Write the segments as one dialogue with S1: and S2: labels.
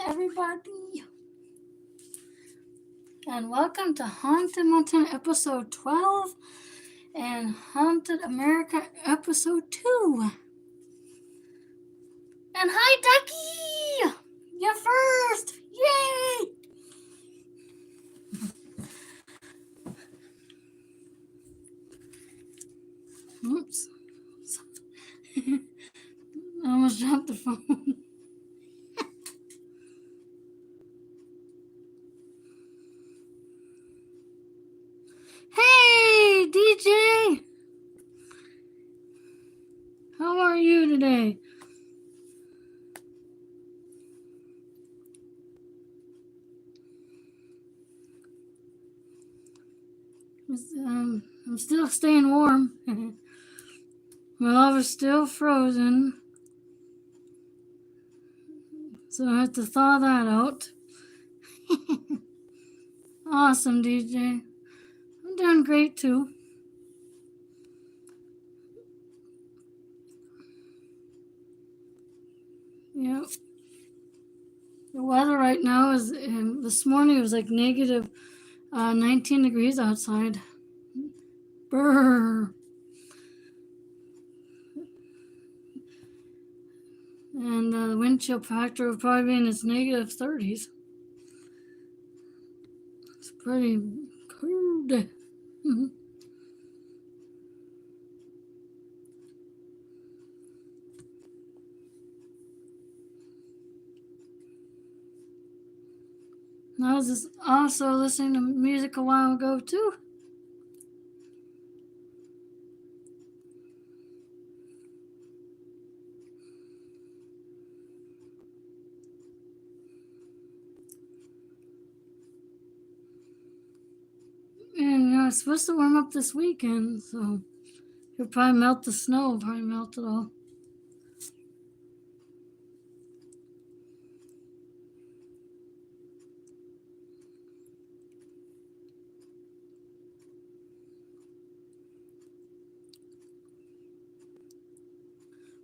S1: everybody, and welcome to Haunted Mountain episode 12 and Haunted America episode 2. And hi, Ducky! You're first! Yay! Oops. I almost dropped the phone. Hey, DJ! How are you today? I'm still staying warm. My lava's still frozen. So I have to thaw that out. Awesome, DJ. I'm doing great too. Yep. The weather right now is, this morning it was like negative 19 degrees outside. Brr. And the wind chill factor will probably be in its negative 30s. It's pretty cold. I was just also listening to music a while ago too. And it's supposed to warm up this weekend, so you'll probably melt the snow, probably melt it all.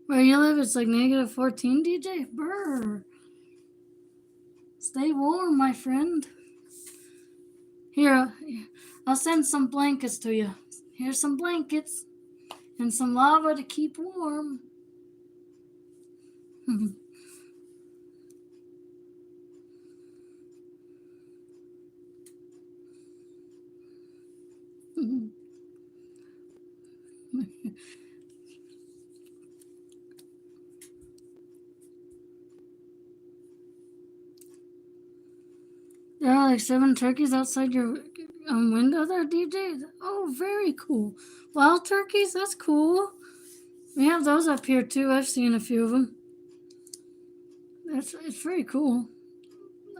S1: Where you live, it's like negative 14, DJ? Brr. Stay warm, my friend. Here, I'll send some blankets to you. Here's some blankets and some lava to keep warm. There are like 7 turkeys outside your window there, DJ? Oh, very cool. Wild turkeys? That's cool. We have those up here too. I've seen a few of them. It's very cool.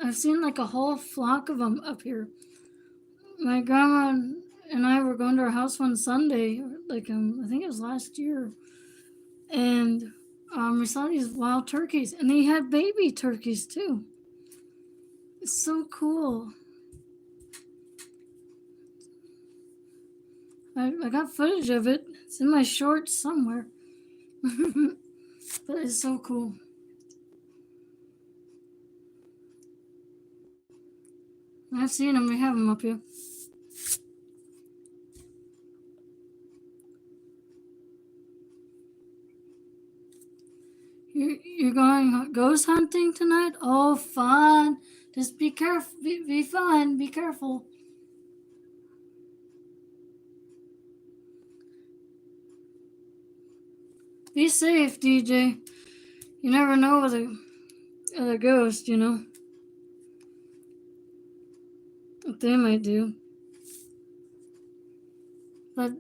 S1: I've seen like a whole flock of them up here. My grandma and I were going to her house one Sunday, like I think it was last year, and we saw these wild turkeys, and they had baby turkeys too. It's so cool. I got footage of it. It's in my shorts somewhere. But it's so cool. I've seen them. We have them up here. You're going ghost hunting tonight? Oh, fun. Just be careful. Be fun. Be careful. Be safe, DJ. You never know with a ghost, you know. What they might do. But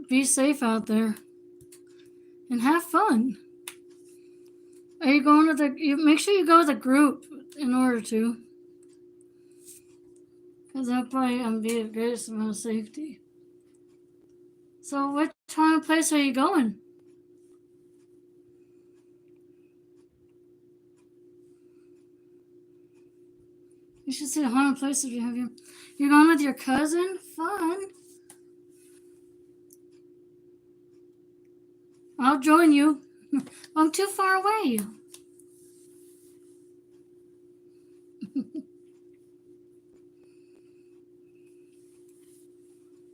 S1: be safe out there. And have fun. Are you going with make sure you go with a group in order to. Because that'll probably be the greatest amount of safety. So which haunted place are you going? You should see the haunted places you have here. You're going with your cousin? Fun. I'll join you. I'm too far away.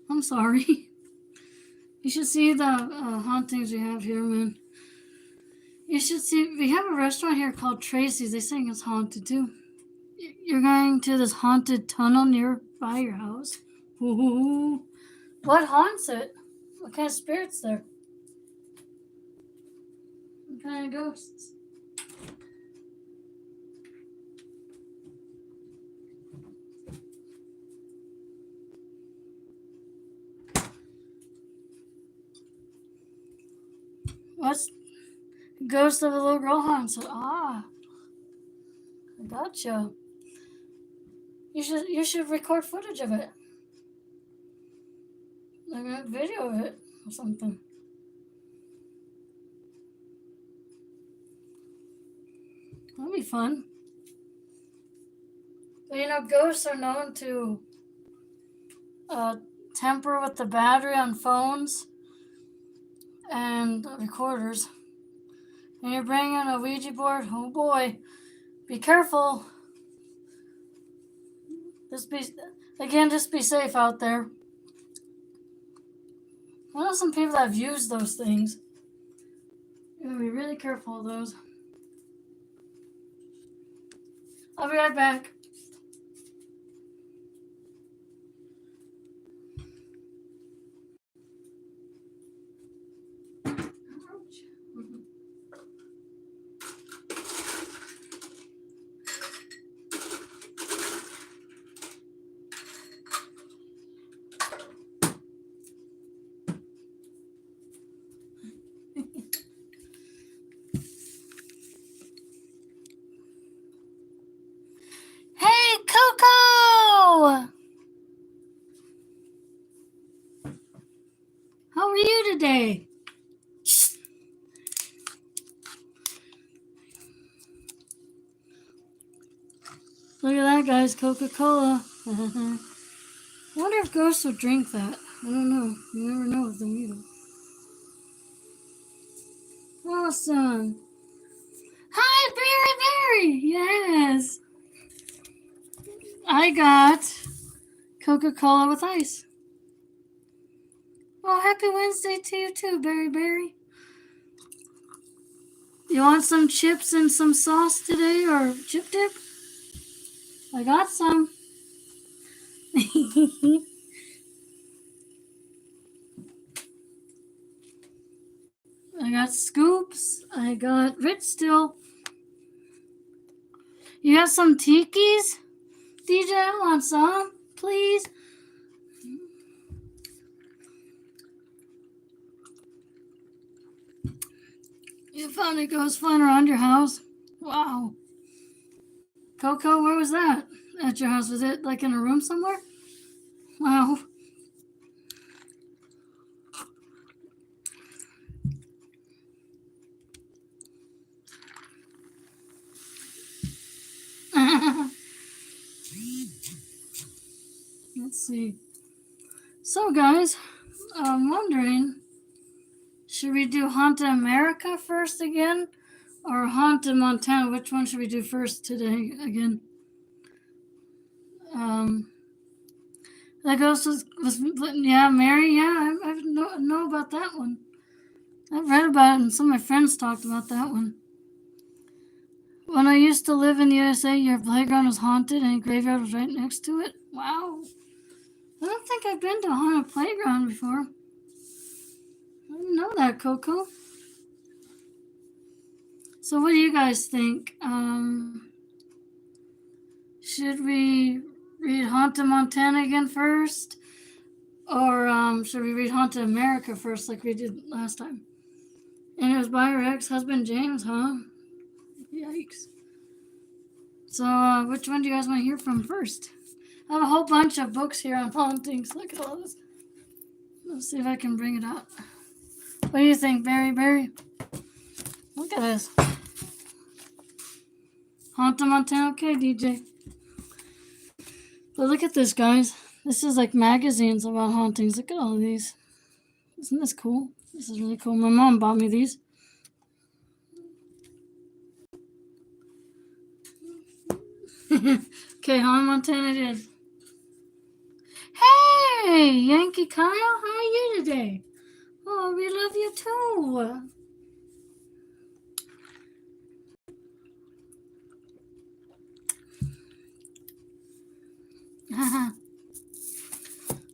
S1: I'm sorry. You should see the hauntings we have here, man. You should see. We have a restaurant here called Tracy's. They saying it's haunted too. You're going to this haunted tunnel nearby your house. Ooh. What haunts it? What kind of spirits there? What kind of ghosts? What's ghost of a little girl haunts it? Ah, I gotcha. You should record footage of it. Like a video of it or something. That'd be fun. But you know, ghosts are known to tamper with the battery on phones and recorders. And you're bringing a Ouija board, oh boy, be careful. Just be safe out there. I know some people that have used those things. You gotta be really careful of those. I'll be right back. Hey, Coco! How are you today? Look at that, guys. Coca-Cola. I wonder if ghosts would drink that. I don't know. You never know with them either. Awesome. Hi, Berry Berry. Yes. I got Coca-Cola with ice. Well, happy Wednesday to you too, Berry Berry. You want some chips and some sauce today or chip dip? I got some. I got scoops. I got Rich still. You have some tikis? DJ, I want some, please. You found a ghost flying around your house? Wow. Coco, where was that? At your house? Was it like in a room somewhere? Wow. Let's see. So, guys, I'm wondering, should we do Haunted America first again? Or Haunted Montana? Which one should we do first today again? That ghost was yeah, Mary, yeah, I know about that one. I've read about it and some of my friends talked about that one. When I used to live in the USA, your playground was haunted and a graveyard was right next to it. Wow. I don't think I've been to a haunted playground before. I didn't know that, Coco. So what do you guys think? Should we read Haunted Montana again first? Or should we read Haunted America first like we did last time? And it was by her ex-husband James, huh? Yikes. So which one do you guys want to hear from first? I have a whole bunch of books here on hauntings. Look at all this. Let's see if I can bring it up. What do you think, Berry Berry? Look at this. Haunted Montana, okay, DJ. But look at this, guys. This is like magazines about hauntings. Look at all of these. Isn't this cool? This is really cool. My mom bought me these. Okay, Hannah Montana it is. Hey, Yankee Kyle, how are you today? Oh, we love you too.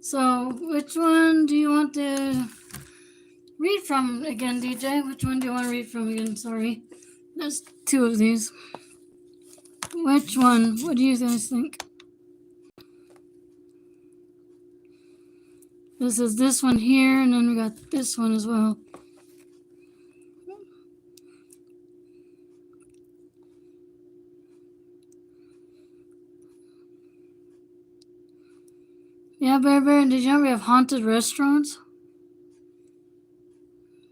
S1: So, which one do you want to read from again, DJ? Which one do you want to read from again? Sorry. There's two of these. Which one? What do you guys think? This is this one here, and then we got this one as well. Yeah, Bear, did you know we have haunted restaurants?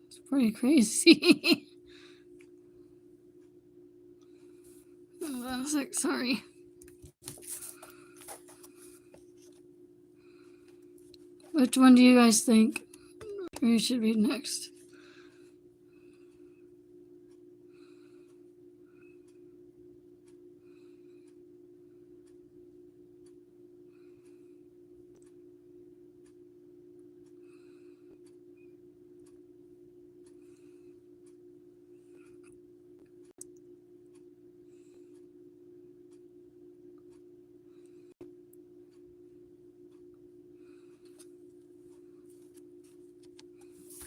S1: It's pretty crazy. Sorry. Which one do you guys think we should read next?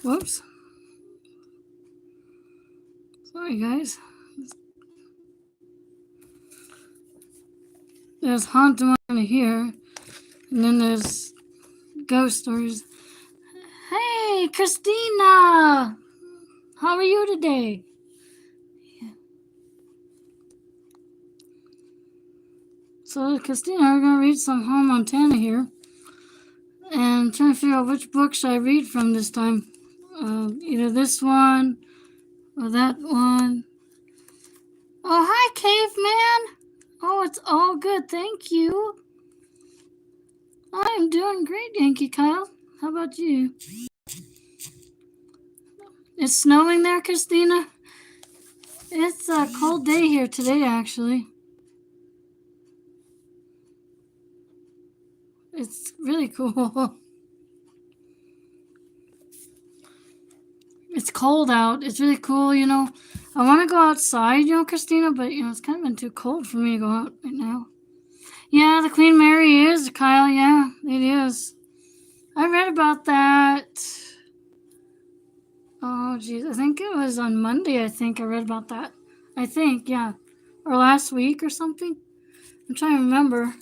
S1: Whoops. Sorry, guys. There's haunted one here, and then there's ghost stories. Hey, Christina! How are you today? So, Christina, we're going to read some Hannah Montana here. And I'm trying to figure out which book should I read from this time. Either this one or that one. Oh, hi, Caveman! Oh, it's all good, thank you. I'm doing great, Yankee Kyle. How about you? It's snowing there, Christina? It's a cold day here today, actually. It's really cool. It's cold out. It's really cool, you know. I want to go outside, you know, Christina, but, you know, it's kind of been too cold for me to go out right now. Yeah, the Queen Mary is, Kyle. Yeah, it is. I read about that. Oh, geez. I think it was on Monday, I read about that. I think, yeah. Or last week or something. I'm trying to remember.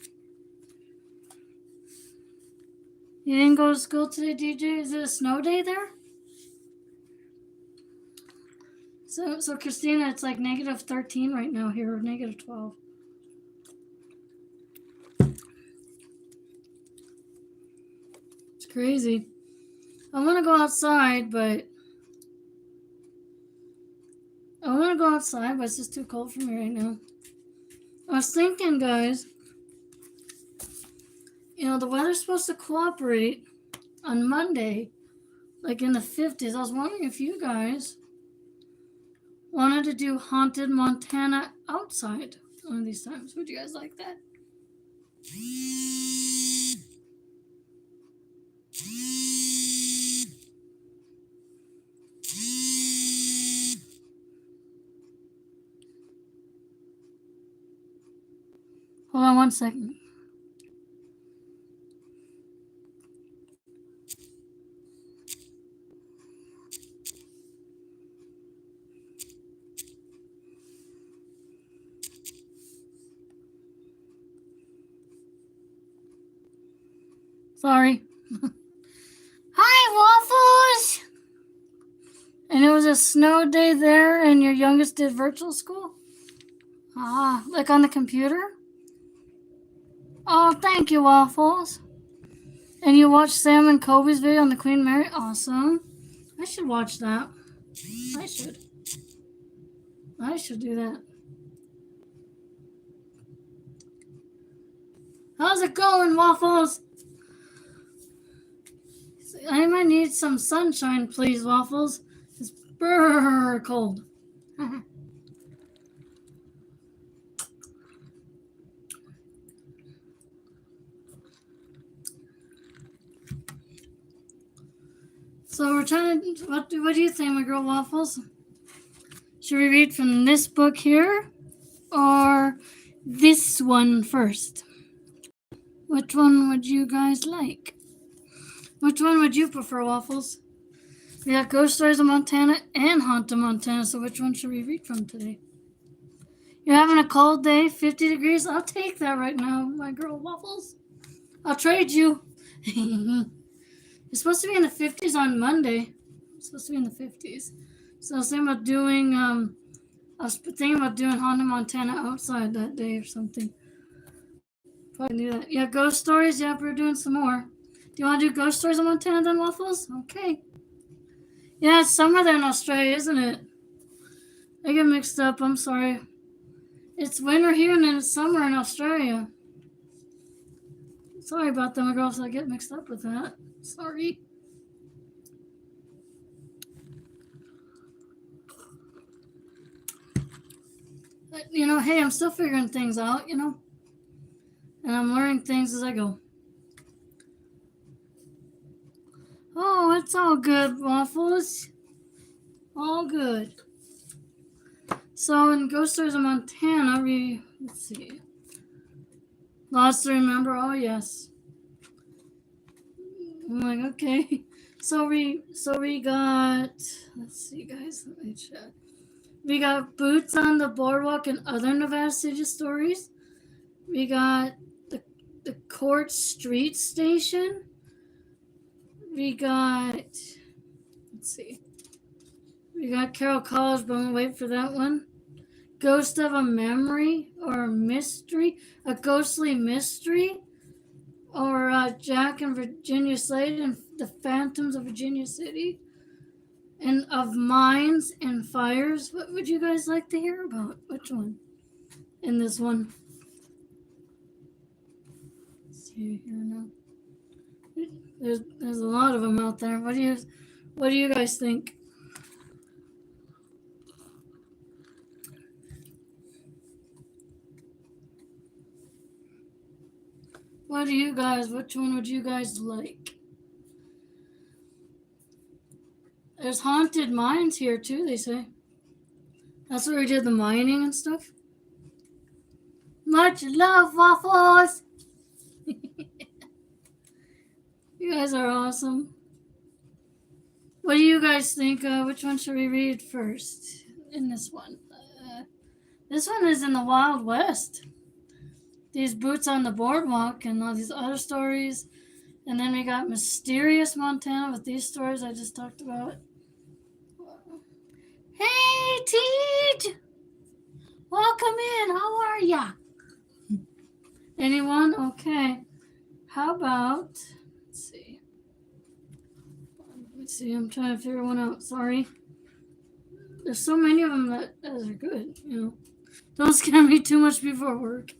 S1: You didn't go to school today, DJ? Is it a snow day there? So Christina, it's like negative 13 right now here, or negative 12. It's crazy. I want to go outside, but it's just too cold for me right now. I was thinking, guys, you know, the weather's supposed to cooperate on Monday, like in the 50s. I was wondering if you guys wanted to do Haunted Montana outside one of these times. Would you guys like that? Hold on one second. Sorry. Hi, Waffles! And it was a snow day there, and your youngest did virtual school? Ah, like on the computer? Oh, thank you, Waffles. And you watched Sam and Kobe's video on the Queen Mary? Awesome. I should watch that. I should do that. How's it going, Waffles? I might need some sunshine, please, Waffles. It's cold. So we're trying to. What do you think, my girl Waffles? Should we read from this book here, or this one first? Which one would you guys like? Which one would you prefer, Waffles? We got Ghost Stories of Montana and Haunted Montana, so which one should we read from today? You're having a cold day, 50 degrees? I'll take that right now, my girl Waffles. I'll trade you. It's supposed to be in the 50s on Monday. It's supposed to be in the 50s. So I was thinking about doing, Haunted Montana outside that day or something. Probably do that. Yeah, Ghost Stories. Yeah, we're doing some more. Do you want to do Ghost Stories of Montana then, Waffles? Okay. Yeah, it's summer there in Australia, isn't it? I get mixed up. I'm sorry. It's winter here and then it's summer in Australia. Sorry about that, my girls. I get mixed up with that. Sorry. But, hey, I'm still figuring things out, and I'm learning things as I go. Oh, it's all good, Waffles. All good. So in Ghost Stories of Montana, let's see. Lots to remember. Oh, yes. I'm like, okay. So we got, let's see, guys. Let me check. We got Boots on the Boardwalk and Other Nevada City Stories. We got the Court Street Station. We got, let's see. We got Carroll College, but I'm going to wait for that one. Ghost of a Memory or a Mystery, a Ghostly Mystery, or Jack and Virginia Slade and the Phantoms of Virginia City, and of Mines and Fires. What would you guys like to hear about? Which one? In this one. Let's see here now. There's a lot of them out there. What do you guys think? Which one would you guys like? There's haunted mines here too, they say. That's where we did the mining and stuff. Much love, Waffles! You guys are awesome. What do you guys think? Which one should we read first in this one? This one is in the Wild West. These Boots on the Boardwalk and all these other stories. And then we got Mysterious Montana with these stories I just talked about. Hey, Teej! Welcome in. How are ya? Anyone? Okay. How about, let's see. I'm trying to figure one out. Sorry. There's so many of them that are good, Don't scare me too much before work.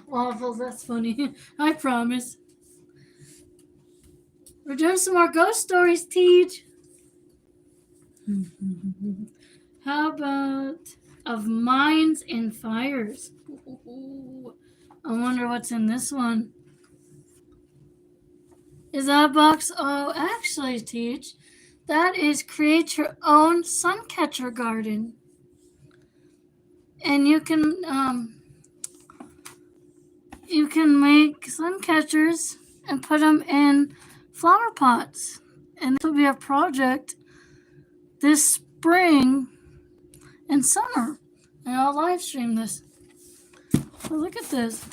S1: Waffles, that's funny. I promise. We're doing some more ghost stories, Teej. How about Of Mines and Fires? Ooh, I wonder what's in this one. Is that a box? Oh, actually, Teej, that is Create Your Own Suncatcher Garden. And you can make sun catchers and put them in flower pots. And this will be a project this spring and summer. And I'll live stream this. So look at this.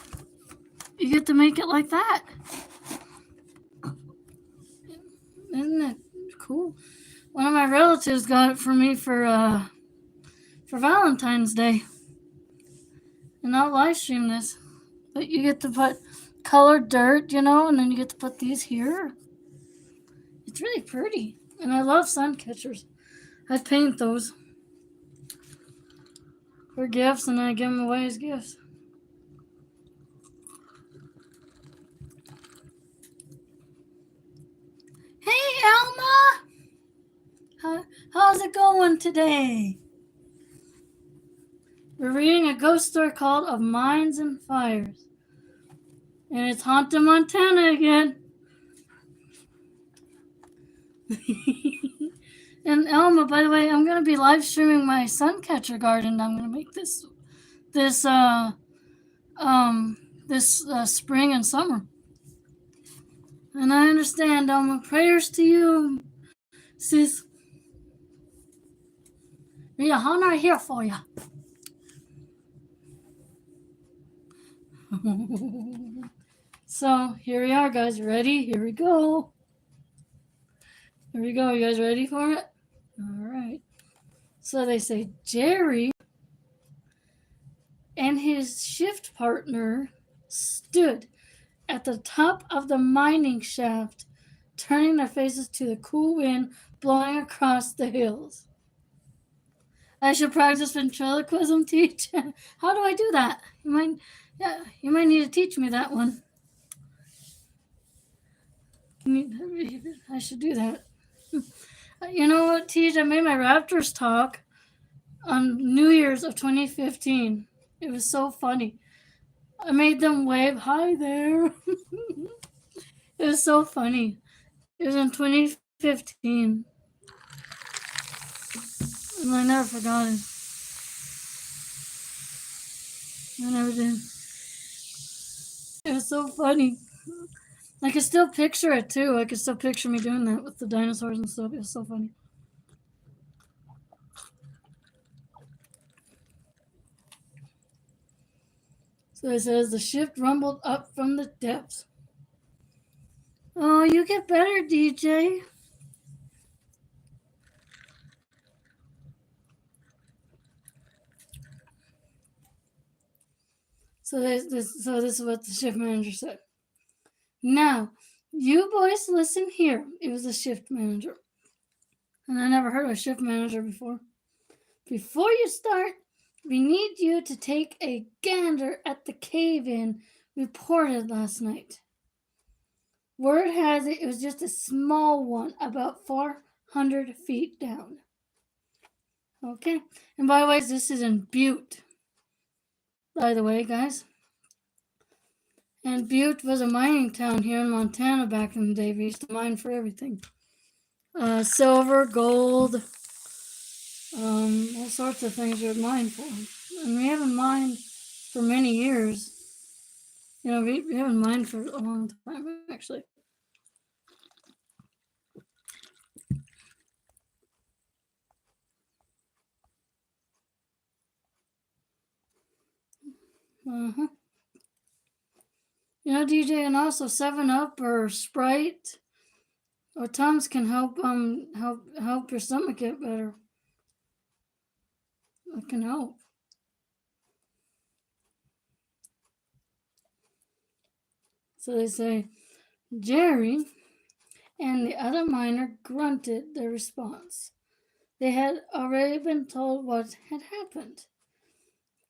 S1: You get to make it like that. Isn't it cool? One of my relatives got it for me for Valentine's Day. And I'll live stream this. But you get to put colored dirt, and then you get to put these here. It's really pretty. And I love sun catchers. I paint those for gifts, and I give them away as gifts. Hey, Elma! How's it going today? We're reading a ghost story called Of Mines and Fires. And it's Haunted Montana again. And Elma, by the way, I'm gonna be live streaming my suncatcher garden. I'm gonna make this this spring and summer. And I understand, Elma. Prayers to you, sis. Yeah, I'm right here for you. So here we are, guys. Ready? Here we go. Here we go. You guys ready for it? All right. So they say Jerry and his shift partner stood at the top of the mining shaft, turning their faces to the cool wind blowing across the hills. I should practice ventriloquism. Teach. How do I do that? You might need to teach me that one. I should do that. You know what, Teach? I made my Raptors talk on New Year's of 2015. It was so funny. I made them wave, hi there. It was so funny. It was in 2015. And I never forgot it. I never did. It was so funny. I can still picture it too. I can still picture me doing that with the dinosaurs and stuff. It was so funny. So it says the ship rumbled up from the depths. Oh, you get better, DJ. So this is what the shift manager said. Now, you boys listen here. It was the shift manager. And I never heard of a shift manager before. Before you start, we need you to take a gander at the cave-in reported last night. Word has it was just a small one, about 400 feet down. Okay? And by the way, this is in Butte. By the way, guys. And Butte was a mining town here in Montana back in the day. We used to mine for everything. Silver, gold, all sorts of things we would mine for. And we haven't mined for many years. You know, we haven't mined for a long time, actually. Uh-huh. You know, DJ, and also 7-Up or Sprite or Tums can help your stomach get better. It can help. So they say, Jerry and the other miner grunted their response. They had already been told what had happened,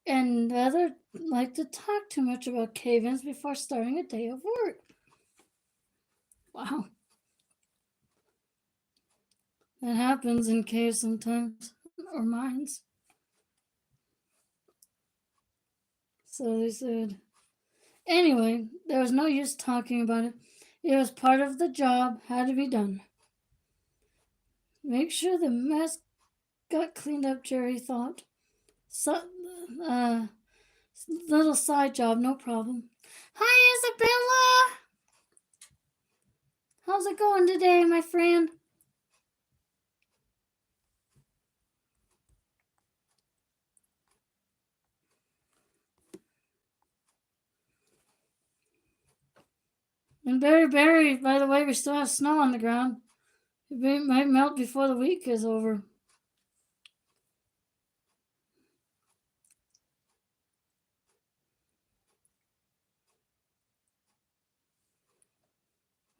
S1: and rather like to talk too much about cave-ins before starting a day of work. Wow. That happens in caves sometimes, or mines. So they said, anyway, there was no use talking about it. It was part of the job, had to be done. Make sure the mess got cleaned up, Jerry thought. Little side job, no problem. Hi, Isabella! How's it going today, my friend? And Berry, by the way, we still have snow on the ground. It might melt before the week is over.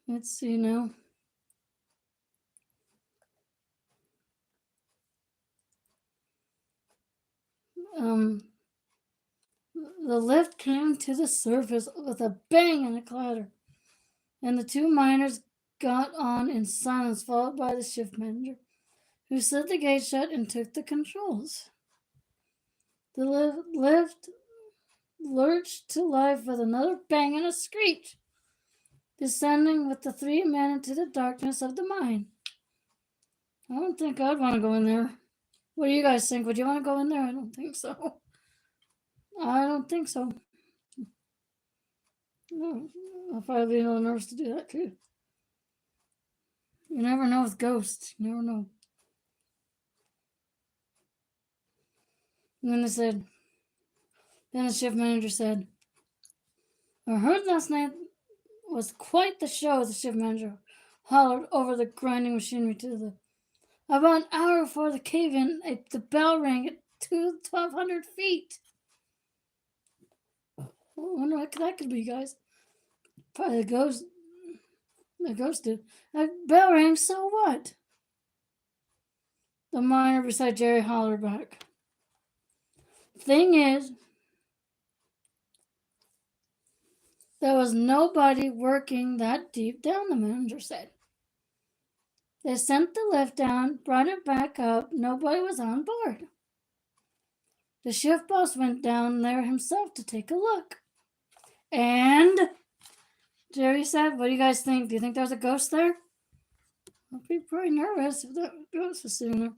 S1: Let's see now. The lift came to the surface with a bang and a clatter, and the two miners got on in silence, followed by the shift manager, who slid the gate shut and took the controls. The lift lurched to life with another bang and a screech, descending with the three men into the darkness of the mine. I don't think I'd want to go in there. What do you guys think? Would you want to go in there? I don't think so. I don't think so. No, I'll probably be a little nervous to do that too. You never know with ghosts. You never know. And then then the shift manager said, I heard last night was quite the show, the shift manager hollered over the grinding machinery to the. About an hour before the cave-in, the bell rang at 1,200 feet. I wonder what that could be, guys. Probably the ghost. The ghost did. That bell rang, so what? The miner beside Jerry hollered back. Thing is, there was nobody working that deep down, the manager said. They sent the lift down, brought it back up. Nobody was on board. The shift boss went down there himself to take a look. And Jerry said, what do you guys think? Do you think there's a ghost there? I'd be pretty nervous if that ghost was sitting there.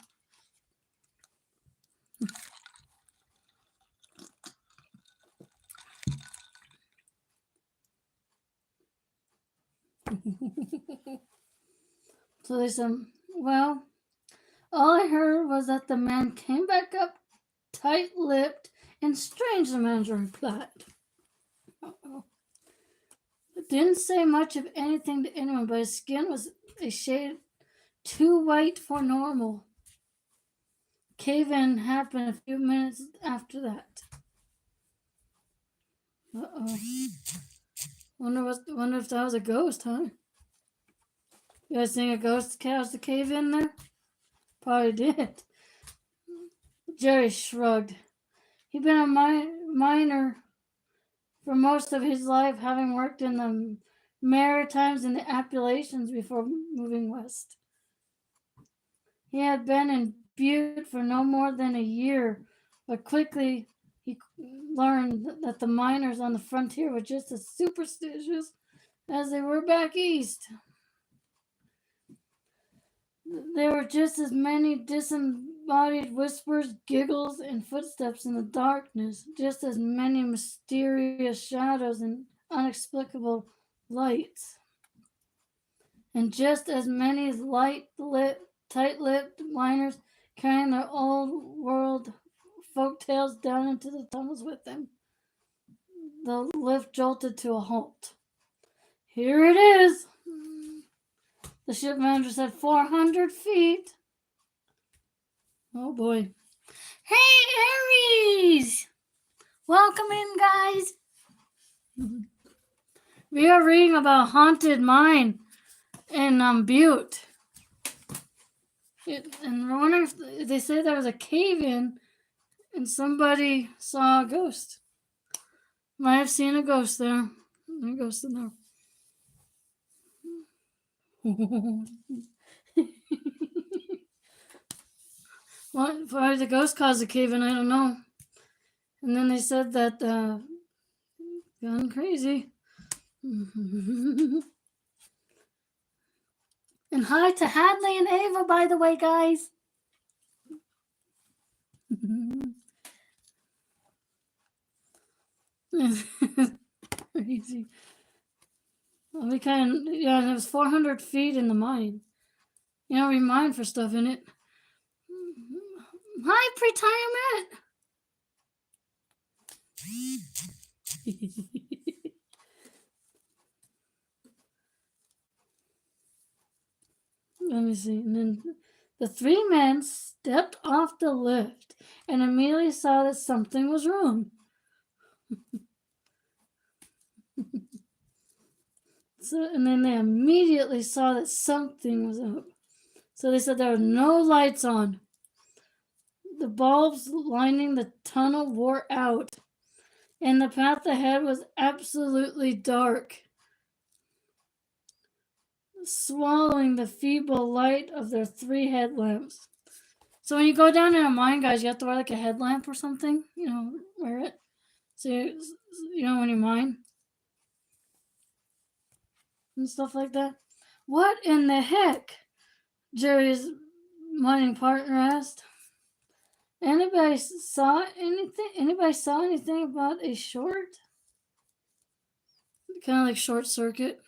S1: So they said, well, all I heard was that the man came back up tight-lipped and strange, the manager replied. It didn't say much of anything to anyone, but his skin was a shade too white for normal. Cave-in happened a few minutes after that. Uh-oh. Wonder if that was a ghost, huh? You guys think a ghost caused the cave-in there? Probably did. Jerry shrugged. He'd been a miner for most of his life, having worked in the Maritimes and the Appalachians before moving west. He had been in Butte for no more than a year, but quickly he learned that the miners on the frontier were just as superstitious as they were back east. There were just as many disembodied whispers, giggles, and footsteps in the darkness, just as many mysterious shadows and unexplicable lights, and just as many tight-lipped miners carrying their old world folk tales down into the tunnels with them. The lift jolted to a halt. Here it is, the ship manager said. 400 feet. Oh boy. Hey, Aries! Welcome in, guys. We are reading about a haunted mine in Butte. And I wonder if they say there was a cave-in and somebody saw a ghost. Might have seen a ghost there. A ghost in there. Why the ghost caused the cave-in, I don't know. And then they said that gone crazy. And hi to Hadley and Ava, by the way, guys. Crazy. Well, we and it was 400 feet in the mine. You know, we mine for stuff in it. Hi, retirement. Let me see. And then the three men stepped off the lift and immediately saw that something was wrong. And then they immediately saw that something was up. So they said there were no lights on. The bulbs lining the tunnel wore out, and the path ahead was absolutely dark, swallowing the feeble light of their 3 headlamps. So when you go down in a mine, guys, you have to wear like a headlamp or something. You know, wear it. So you know when you mine and stuff like that. What in the heck? Jerry's mining partner asked. Anybody saw anything about a short? Kind of like short circuit.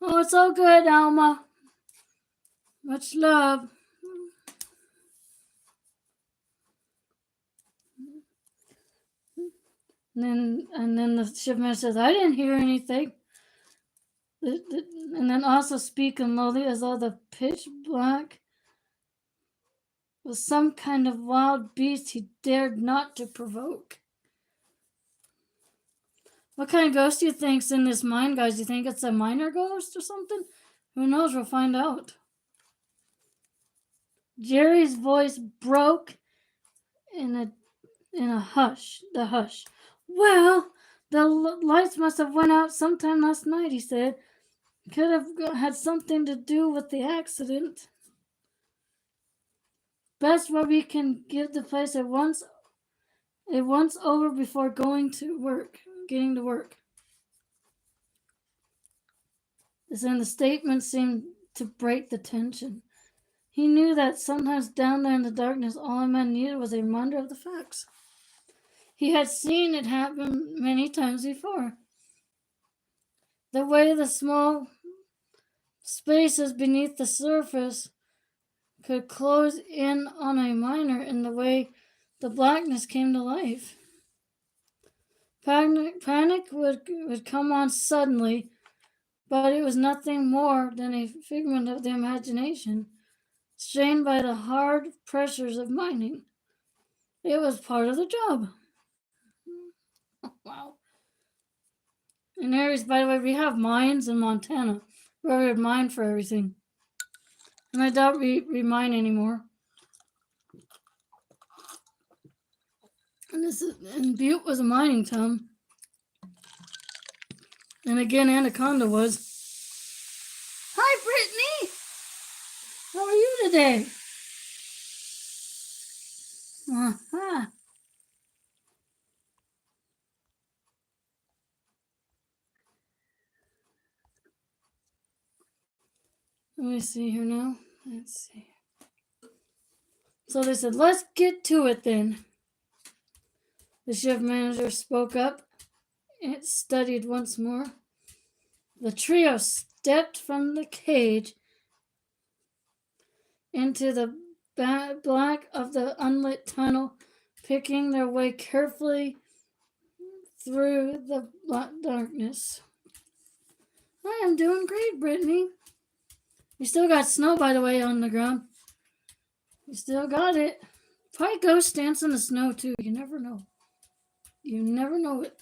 S1: Oh, it's all good, Alma. Much love. And then the shipman says, I didn't hear anything. And then also speaking lowly as though the pitch black was some kind of wild beast he dared not to provoke. What kind of ghost do you think's in this mine, guys? Do you think it's a miner ghost or something? Who knows? We'll find out. Jerry's voice broke in a hush. The hush. Well, the lights must have went out sometime last night, he said. Could have had something to do with the accident. Best where we can give the place a once over before getting to work. Then the statement seemed to break the tension. He knew that sometimes down there in the darkness, all a man needed was a reminder of the facts. He had seen it happen many times before. The way the small spaces beneath the surface could close in on a miner, and the way the blackness came to life. Panic would come on suddenly, but it was nothing more than a figment of the imagination, strained by the hard pressures of mining. It was part of the job. Wow. In areas, by the way, we have mines in Montana where we would mine for everything. And I doubt we mine anymore. And Butte was a mining town. And again, Anaconda was. Hi, Brittany! How are you today? Uh-huh. Let me see here now. Let's see. So they said, let's get to it then. The shift manager spoke up. It studied once more. The trio stepped from the cage into the black of the unlit tunnel, picking their way carefully through the darkness. I am doing great, Brittany. You still got snow, by the way, on the ground. You still got it. Probably ghost dance in the snow, too. You never know. You never know it.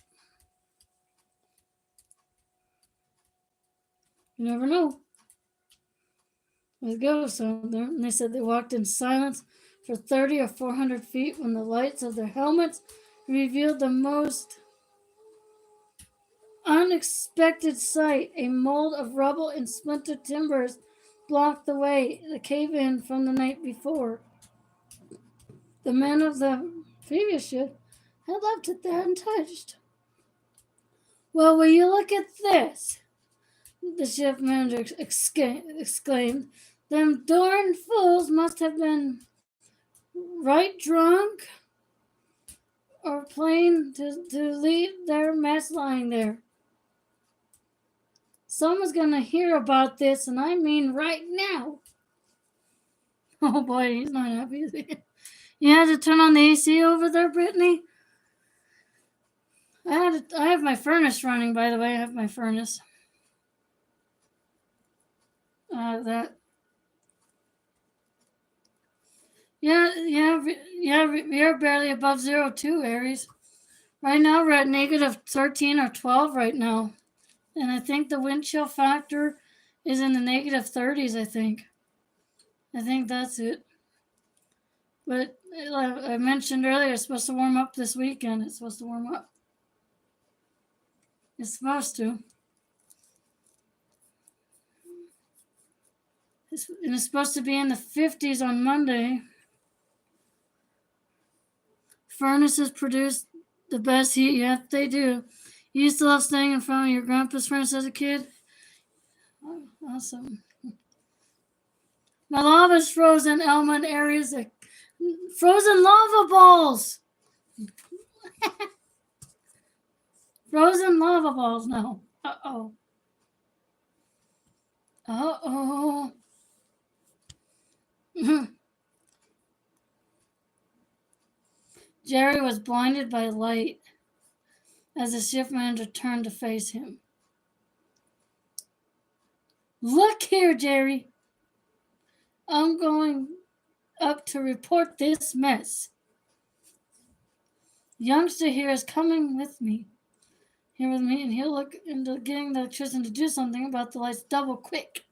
S1: You never know. Let's go. So they said they walked in silence for 30 or 400 feet when the lights of their helmets revealed the most unexpected sight. A mold of rubble and splintered timbers blocked the way, the cave-in from the night before. The men of the previous ship had left it there untouched. Well, will you look at this? The ship manager exclaimed. Them darn fools must have been right drunk or plain to leave their mess lying there. Someone's going to hear about this, and I mean right now. Oh boy, he's not happy. You had to turn on the AC over there, Brittany? I have my furnace running, by the way. I have my furnace. We are barely above 0 too, Aries. Right now we're at negative 13 or 12 right now. And I think the wind chill factor is in the negative 30s, I think. I think that's it. But I mentioned earlier, it's supposed to warm up this weekend. It's supposed to warm up. It's supposed to. It's supposed to be in the 50s on Monday. Furnaces produce the best heat. Yeah, they do. You used to love staying in front of your grandpa's furnace as a kid? Oh, awesome. My lava's frozen, Elma, in areas that frozen lava balls. Frozen lava balls now. Uh-oh. Uh-oh. Jerry was blinded by light as the shift manager turned to face him. Look here, Jerry. I'm going up to report this mess. The youngster here is coming with me. Here with me, and he'll look into getting the electrician to do something about the lights double quick.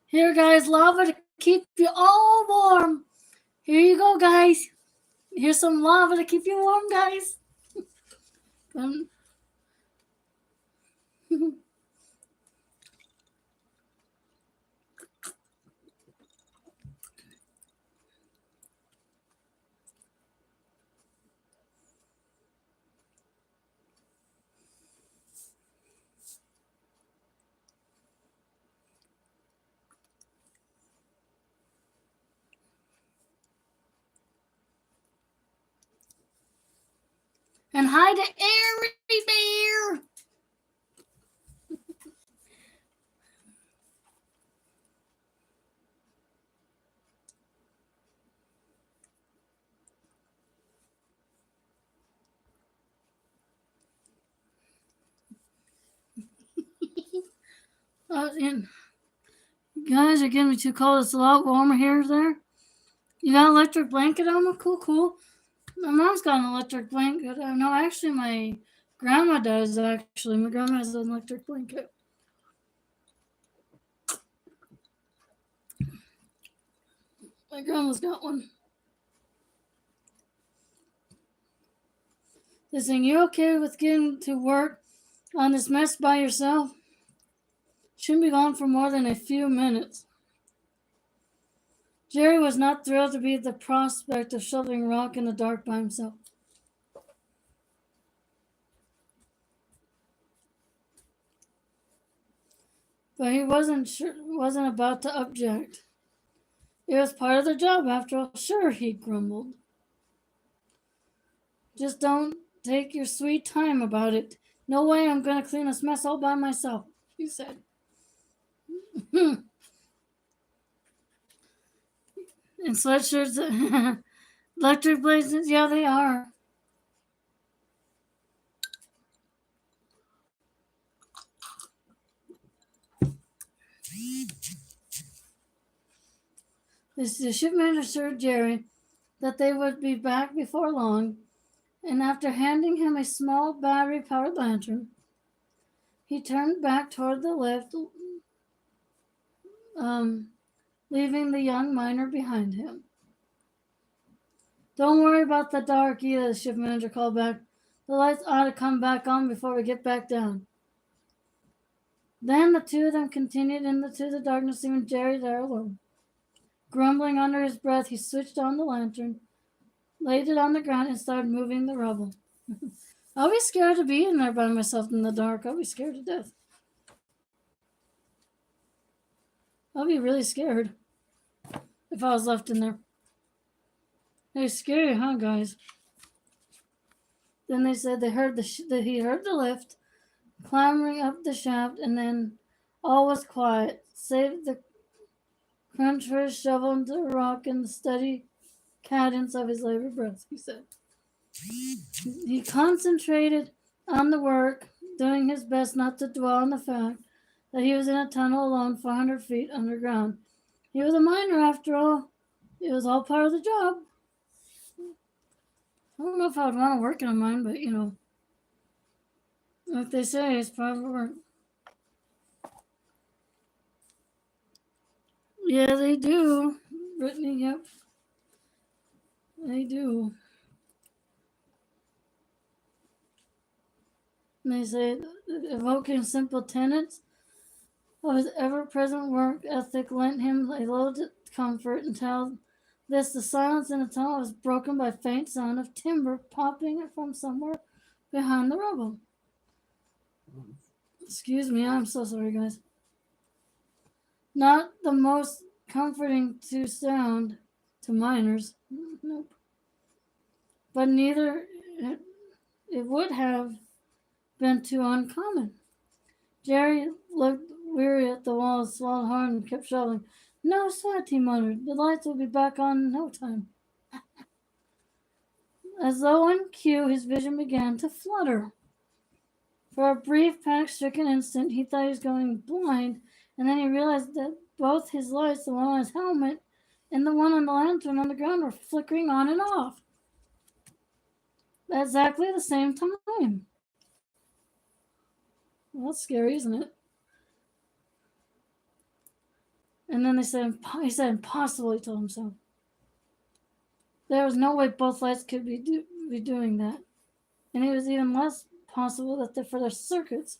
S1: Here, guys, lava to keep you all warm. Here you go, guys. Here's some lava to keep you warm, guys. And hi to Airy Bear. And you guys are getting me too cold. It's a lot warmer here, there. You got an electric blanket on me? Cool. My mom's got an electric blanket. No, actually, my grandma does, actually. My grandma has an electric blanket. My grandma's got one. Listen, you okay with getting to work on this mess by yourself? Shouldn't be gone for more than a few minutes. Jerry was not thrilled to be at the prospect of shoveling rock in the dark by himself. But he wasn't about to object. It was part of the job, after all. Sure, he grumbled. Just don't take your sweet time about it. No way I'm going to clean this mess all by myself, he said. And sweatshirts, electric blazers, yeah, they are. The ship manager assured Jerry that they would be back before long, and after handing him a small battery-powered lantern, he turned back toward the lift, leaving the young miner behind him. Don't worry about the dark either, the ship manager called back. The lights ought to come back on before we get back down. Then the two of them continued into the darkness, leaving Jerry there alone. Grumbling under his breath, he switched on the lantern, laid it on the ground, and started moving the rubble. I'll be scared to be in there by myself in the dark. I'll be scared to death. I'll be really scared if I was left in there. It's scary, huh, guys? Then they said he heard the lift clambering up the shaft, and then all was quiet, save the crunch for his shovel into the rock and the steady cadence of his labored breath, he said. He concentrated on the work, doing his best not to dwell on the fact that he was in a tunnel alone 400 feet underground. He was a miner, after all. It was all part of the job. I don't know if I would want to work in a mine, but like they say, it's part of the work. Yeah, they do. Brittany, yep. They do. And they say, evoking simple tenets of his ever-present work ethic lent him a little comfort until The silence in the tunnel was broken by a faint sound of timber popping from somewhere behind the rubble. Excuse me, I'm so sorry, guys. Not the most comforting to sound to miners. Nope. But neither it would have been too uncommon. Jerry looked weary at the walls, swallowed hard, and kept shoveling. No sweat, he muttered. The lights will be back on in no time. As though on cue, his vision began to flutter. For a brief, panic-stricken instant, he thought he was going blind, and then he realized that both his lights, the one on his helmet and the one on the lantern on the ground, were flickering on and off at exactly the same time. Well, that's scary, isn't it? And then he said, impossible, he told himself. There was no way both lights could be doing that. And it was even less possible for their circuits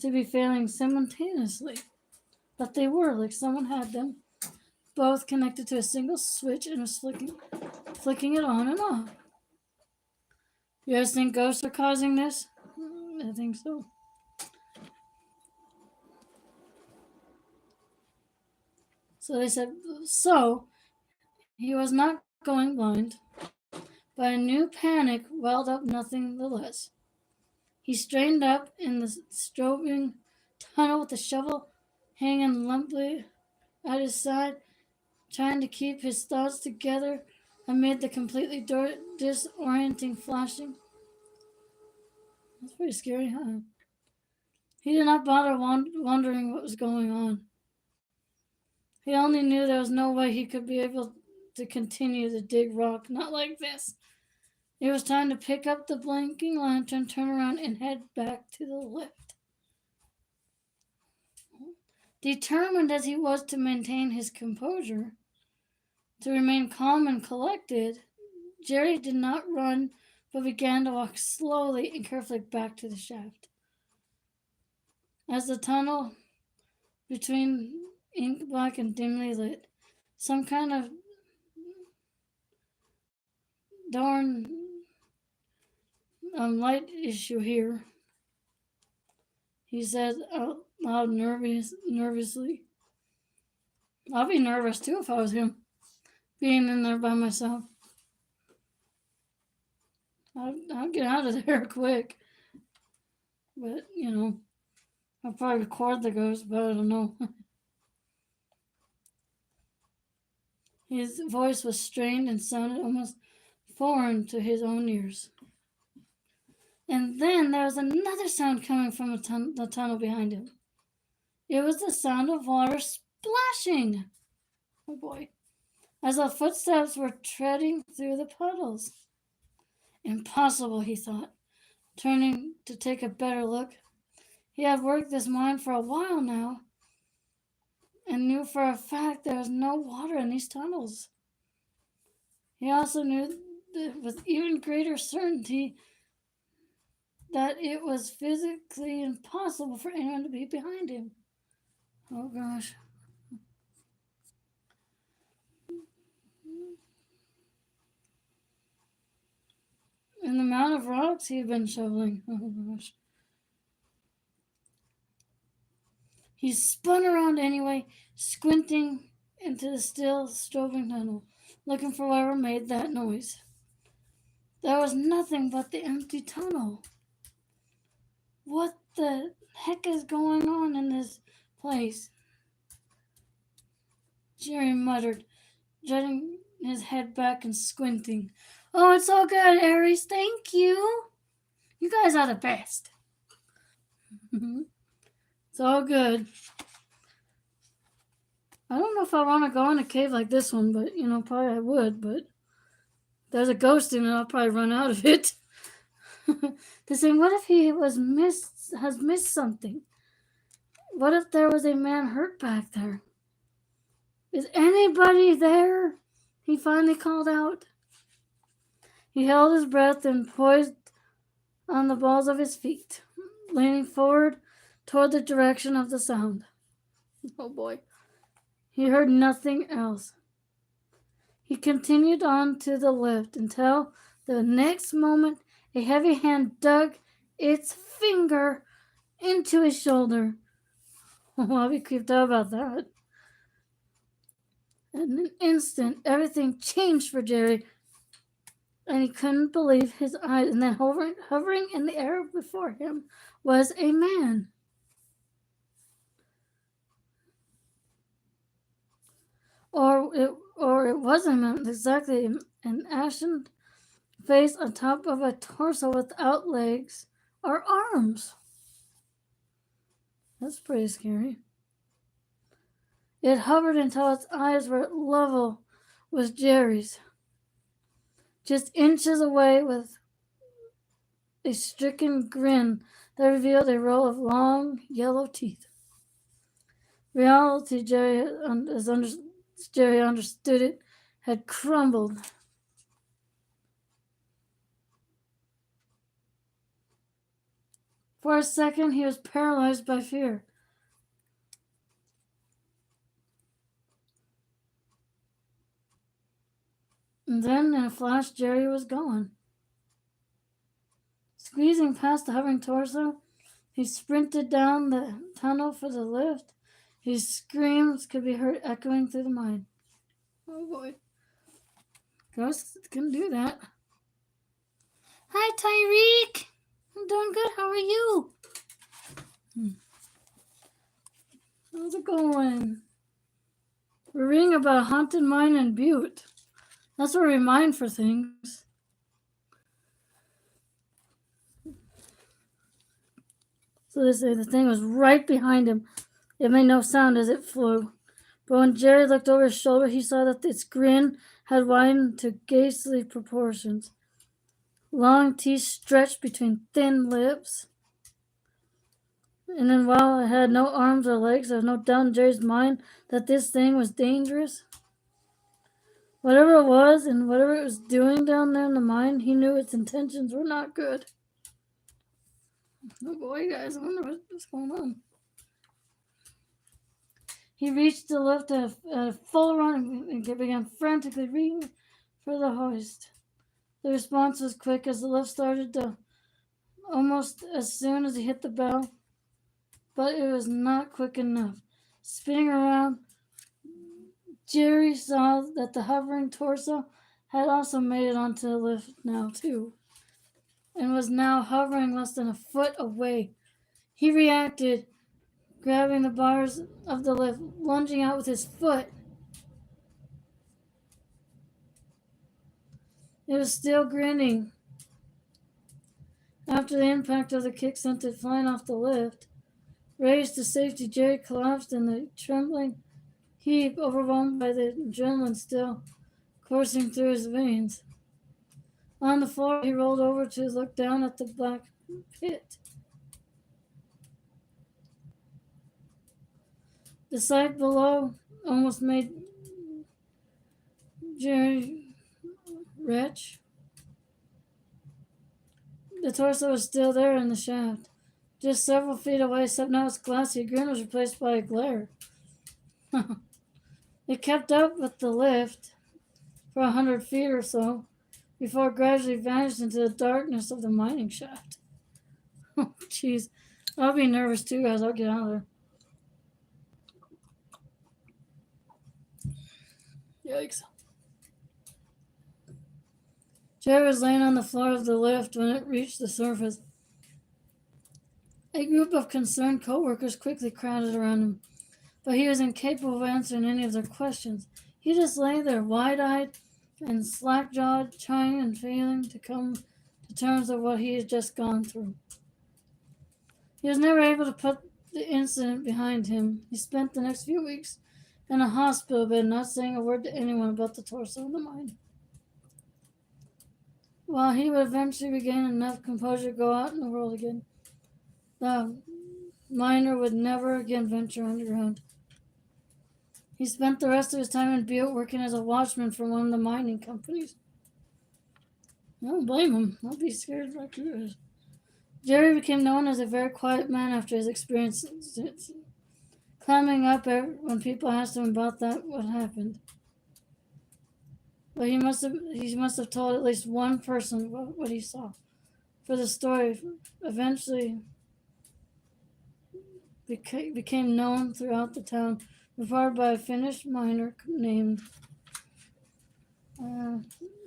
S1: to be failing simultaneously. But they were, like someone had them, both connected to a single switch and was flicking it on and off. You guys think ghosts are causing this? I think so. So they said, so he was not going blind, but a new panic welled up nothing the less. He strained up in the strobing tunnel with the shovel hanging lumpily at his side, trying to keep his thoughts together amid the completely disorienting flashing. That's pretty scary, huh? He did not bother wondering what was going on. He only knew there was no way he could be able to continue to dig rock, not like this. It was time to pick up the blinking lantern, turn around, and head back to the lift. Determined as he was to maintain his composure, to remain calm and collected, Jerry did not run, but began to walk slowly and carefully back to the shaft. As the tunnel between ink black and dimly lit, some kind of darn light issue here, he said out loud nervously. I'd be nervous too if I was him, being in there by myself. I'd get out of there quick. But, I'll probably record the ghost, but I don't know. His voice was strained and sounded almost foreign to his own ears. And then there was another sound coming from the tunnel behind him. It was the sound of water splashing. Oh boy. As the footsteps were treading through the puddles. Impossible, he thought, turning to take a better look. He had worked this mine for a while now, and knew for a fact there was no water in these tunnels. He also knew with even greater certainty that it was physically impossible for anyone to be behind him. Oh gosh. And the amount of rocks he had been shoveling. Oh gosh. He spun around anyway, squinting into the still strobing tunnel, looking for whatever made that noise. There was nothing but the empty tunnel. What the heck is going on in this place? Jerry muttered, jutting his head back and squinting. Oh, it's all good, Aries. Thank you. You guys are the best. It's all good. I don't know if I want to go in a cave like this one, but, probably I would, but there's a ghost in it, I'll probably run out of it. They're saying, what if he has missed something? What if there was a man hurt back there? Is anybody there? He finally called out. He held his breath and poised on the balls of his feet, leaning forward toward the direction of the sound. Oh boy. He heard nothing else. He continued on to the lift until the next moment a heavy hand dug its finger into his shoulder. I'll be creeped out about that. In an instant, everything changed for Jerry, and he couldn't believe his eyes. And then hovering in the air before him was a man. Or it wasn't exactly an ashen face on top of a torso without legs or arms. That's pretty scary. It hovered until its eyes were level with Jerry's, just inches away, with a stricken grin that revealed a row of long yellow teeth. Reality, as Jerry understood it, had crumbled. For a second, he was paralyzed by fear. And then, in a flash, Jerry was gone. Squeezing past the hovering torso, he sprinted down the tunnel for the lift. His screams could be heard echoing through the mine. Oh boy. Ghosts can do that. Hi, Tyreek. I'm doing good. How are you? How's it going? We're reading about a haunted mine in Butte. That's where we mine for things. So they say the thing was right behind him. It made no sound as it flew. But when Jerry looked over his shoulder, he saw that its grin had widened to ghastly proportions. Long teeth stretched between thin lips. And then while it had no arms or legs, there was no doubt in Jerry's mind that this thing was dangerous. Whatever it was and whatever it was doing down there in the mine, he knew its intentions were not good. Oh boy, guys, I wonder what's going on. He reached the lift at a full run and began frantically reaching for the hoist. The response was quick as the lift started to almost as soon as he hit the bell, but it was not quick enough. Spinning around, Jerry saw that the hovering torso had also made it onto the lift now too, and was now hovering less than a foot away. He reacted, grabbing the bars of the lift, lunging out with his foot. It was still grinning. After the impact of the kick sent it flying off the lift. Raised to safety, Jerry collapsed in the trembling heap, overwhelmed by the adrenaline still coursing through his veins. On the floor, he rolled over to look down at the black pit. The sight below almost made Jerry retch. The torso was still there in the shaft, just several feet away, except now its glassy grin was replaced by a glare. It kept up with the lift for 100 feet or so before it gradually vanished into the darkness of the mining shaft. Oh, jeez. I'll be nervous too, guys. I'll get out of there. Yikes. Jerry was laying on the floor of the lift when it reached the surface. A group of concerned co-workers quickly crowded around him, but he was incapable of answering any of their questions. He just lay there, wide-eyed and slack-jawed, trying and failing to come to terms with what he had just gone through. He was never able to put the incident behind him. He spent the next few weeks in a hospital bed, not saying a word to anyone about the torso in the mine. While he would eventually regain enough composure to go out in the world again, the miner would never again venture underground. He spent the rest of his time in Butte working as a watchman for one of the mining companies. I don't blame him. I'd be scared if I could. Jerry became known as a very quiet man after his experiences, climbing up when people asked him about what happened. But he must have told at least one person what he saw. For the story eventually became known throughout the town, reported by a Finnish miner named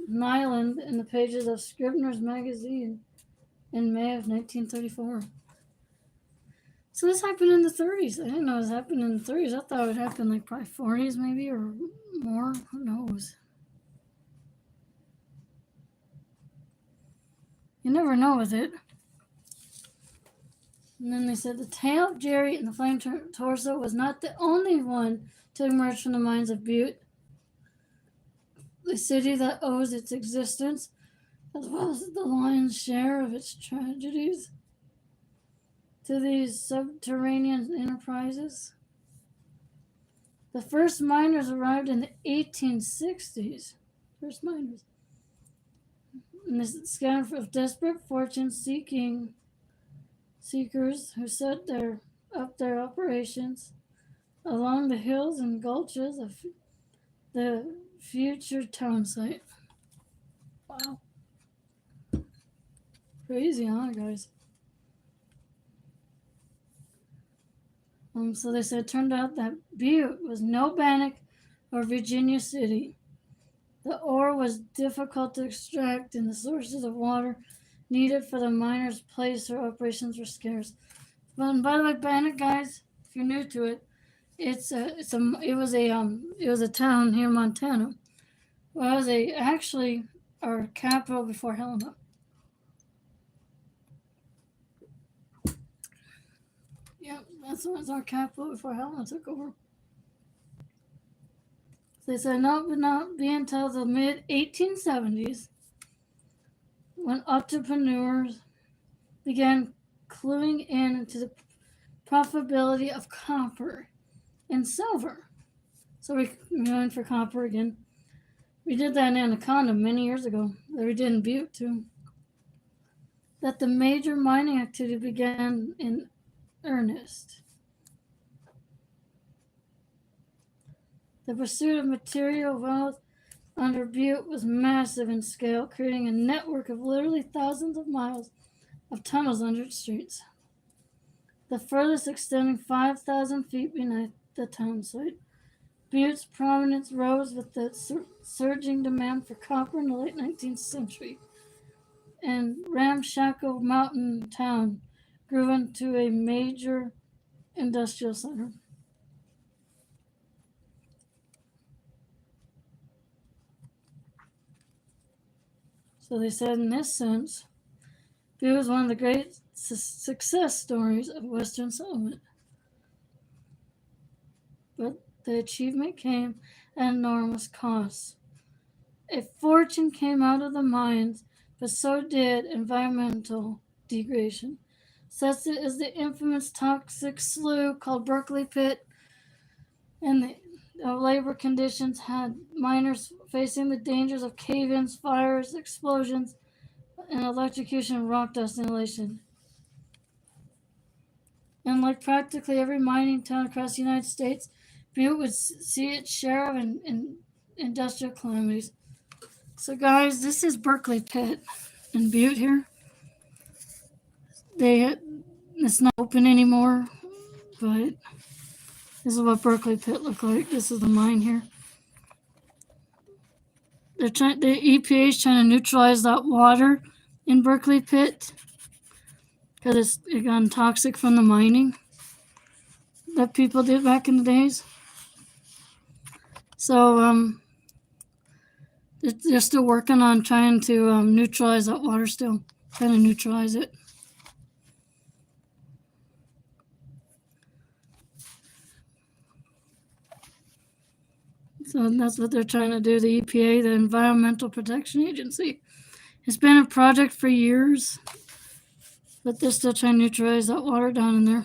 S1: Nyland in the pages of Scribner's magazine in May of 1934. So this happened in the 30s. I didn't know it was happening in the 30s. I thought it happened like probably 40s maybe or more. Who knows? You never know with it. And then they said the tale of Jerry and the flame torso was not the only one to emerge from the mines of Butte, the city that owes its existence, as well as the lion's share of its tragedies, to these subterranean enterprises. The first miners arrived in the 1860s. First miners. And this scattered of desperate fortune seekers who set up their operations along the hills and gulches of the future town site. Wow. Crazy, huh, guys? So they said it turned out that Butte was no Bannock or Virginia City. The ore was difficult to extract, and the sources of water needed for the miners' place or operations were scarce. But by the way, Bannock, guys, if you're new to it, it was a town here in Montana. Well, it was actually our capital before Helena. Yep, that was our capital before Helena took over. They said no, it would not be until the mid-1870s when entrepreneurs began cluing into the profitability of copper and silver. So we're going for copper again. We did that in Anaconda many years ago. That we did in Butte too. That the major mining activity began in earnest. The pursuit of material wealth under Butte was massive in scale, creating a network of literally thousands of miles of tunnels under its streets, the furthest extending 5,000 feet beneath the town site. Butte's prominence rose with the surging demand for copper in the late 19th century, and ramshackle mountain town grew into a major industrial center. So they said, in this sense, Butte was one of the great success stories of Western settlement. But the achievement came at enormous cost. A fortune came out of the mines, but so did environmental degradation. Such as the infamous toxic slough called Berkeley Pit, and the labor conditions had miners facing the dangers of cave-ins, fires, explosions, and electrocution and rock dust inhalation. And like practically every mining town across the United States, Butte would see its share of industrial calamities. So guys, this is Berkeley Pit in Butte here. It's not open anymore, but this is what Berkeley Pit looked like. This is the mine here. The EPA is trying to neutralize that water in Berkeley Pit because it got toxic from the mining that people did back in the days. So they're still working on trying to neutralize that water still, trying to neutralize it. So that's what they're trying to do, the EPA, the Environmental Protection Agency. It's been a project for years, but they're still trying to neutralize that water down in there.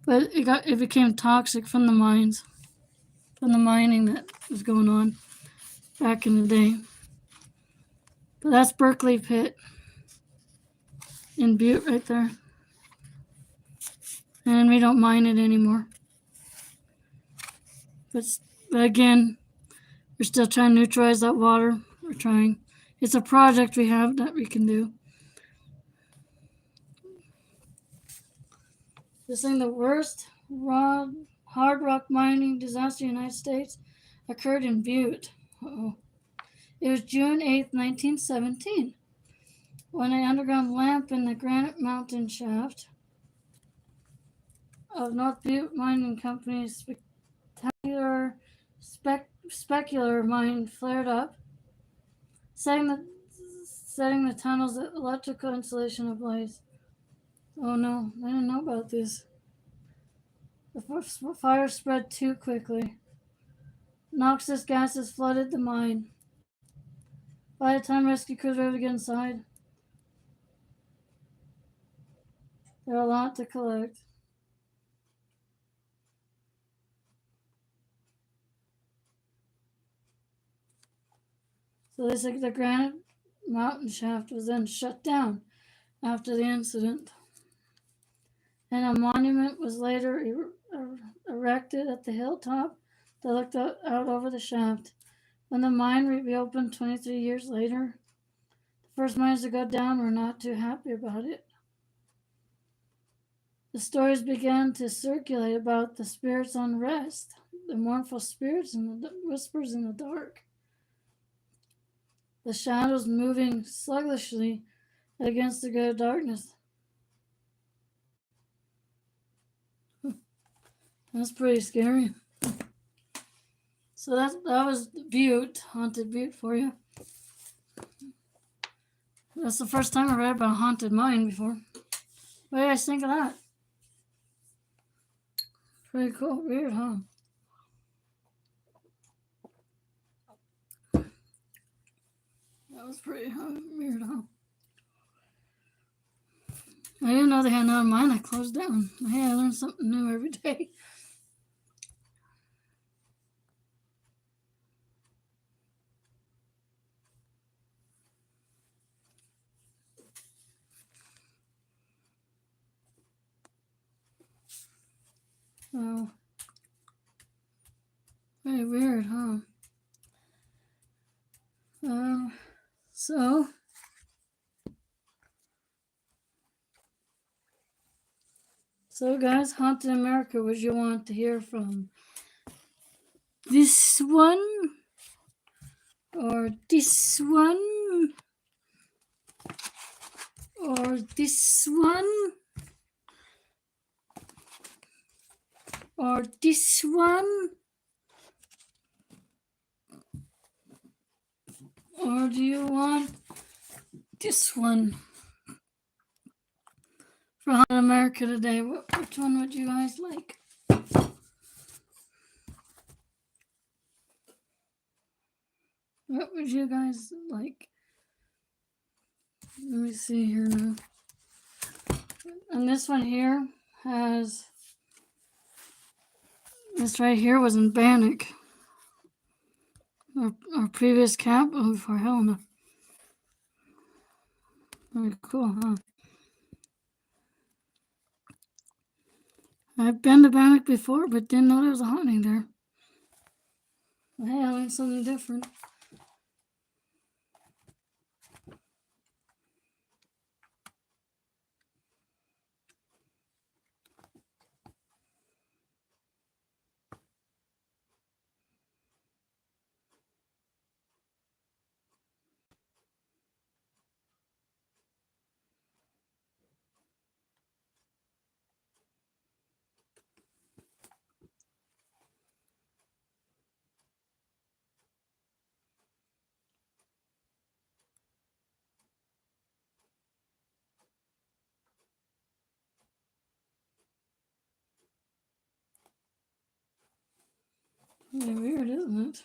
S1: But it became toxic from the mines, from the mining that was going on back in the day. But that's Berkeley Pit in Butte right there. And we don't mine it anymore. But again, We're still trying to neutralize that water. We're trying. It's a project we have that we can do. This thing, the worst hard rock mining disaster in the United States occurred in Butte. Uh-oh. It was June 8th, 1917, when an underground lamp in the Granite Mountain shaft of North Butte Mining Company's specular mine flared up, setting the tunnel's electrical insulation ablaze. Oh no, I didn't know about this. The fire spread too quickly. Noxious gases flooded the mine. By the time rescue crews were able to get inside, there were a lot to collect. So the Granite Mountain shaft was then shut down after the incident, and a monument was later erected at the hilltop that looked out over the shaft. When the mine reopened 23 years later, the first miners to go down were not too happy about it. The stories began to circulate about the spirits' unrest, the mournful spirits and the whispers in the dark, the shadows moving sluggishly against the great darkness. That's pretty scary. So that was Butte, haunted Butte for you. That's the first time I read about a haunted mine before. What do you guys think of that? Pretty cool. Weird, huh? That was pretty weird, huh? I didn't know they had another mine that closed down. Hey, I learn something new every day. Oh, very weird, huh? So guys, Haunted America, would you want to hear from this one? Or this one? Or this one? Or this one? Or do you want this one? For Haunted America today, which one would you guys like? What would you guys like? Let me see here now. And this one here has, this right here was in Bannock. Our previous camp before Helena. Very cool, huh? I've been to Bannock before, but didn't know there was a haunting there. Well, hey, I learned something different. Very weird, isn't it?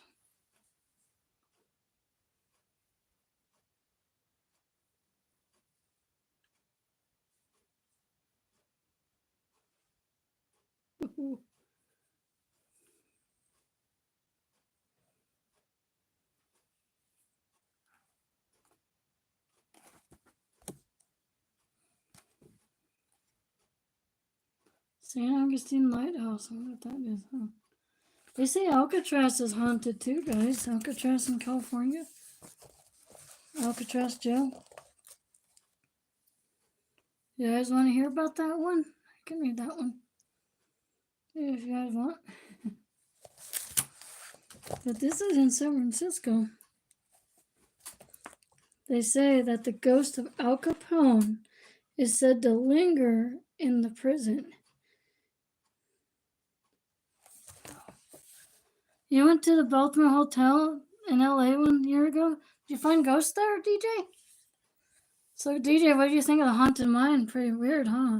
S1: St. Augustine Lighthouse. I wonder what that is, huh? They say Alcatraz is haunted too, guys. Alcatraz in California. Alcatraz jail. You guys want to hear about that one? I can read that one if you guys want. But this is in San Francisco. They say that the ghost of Al Capone is said to linger in the prison. You went to the Baltimore Hotel in LA 1 year ago. Did you find ghosts there, DJ? So, DJ, what do you think of the haunted mine? Pretty weird, huh?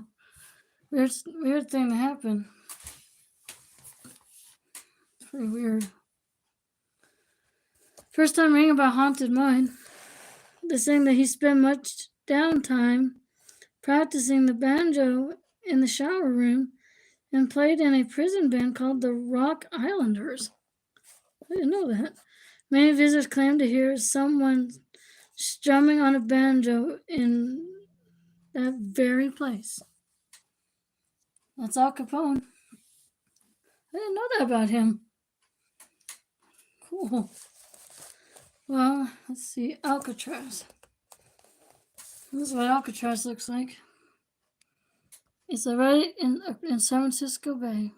S1: Weird thing to happen. It's pretty weird. First time reading about haunted mine. They're saying that he spent much downtime practicing the banjo in the shower room and played in a prison band called the Rock Islanders. I didn't know that. Many visitors claim to hear someone strumming on a banjo in that very place. That's Al Capone. I didn't know that about him. Cool. Well, let's see. Alcatraz. This is what Alcatraz looks like. It's right in San Francisco Bay.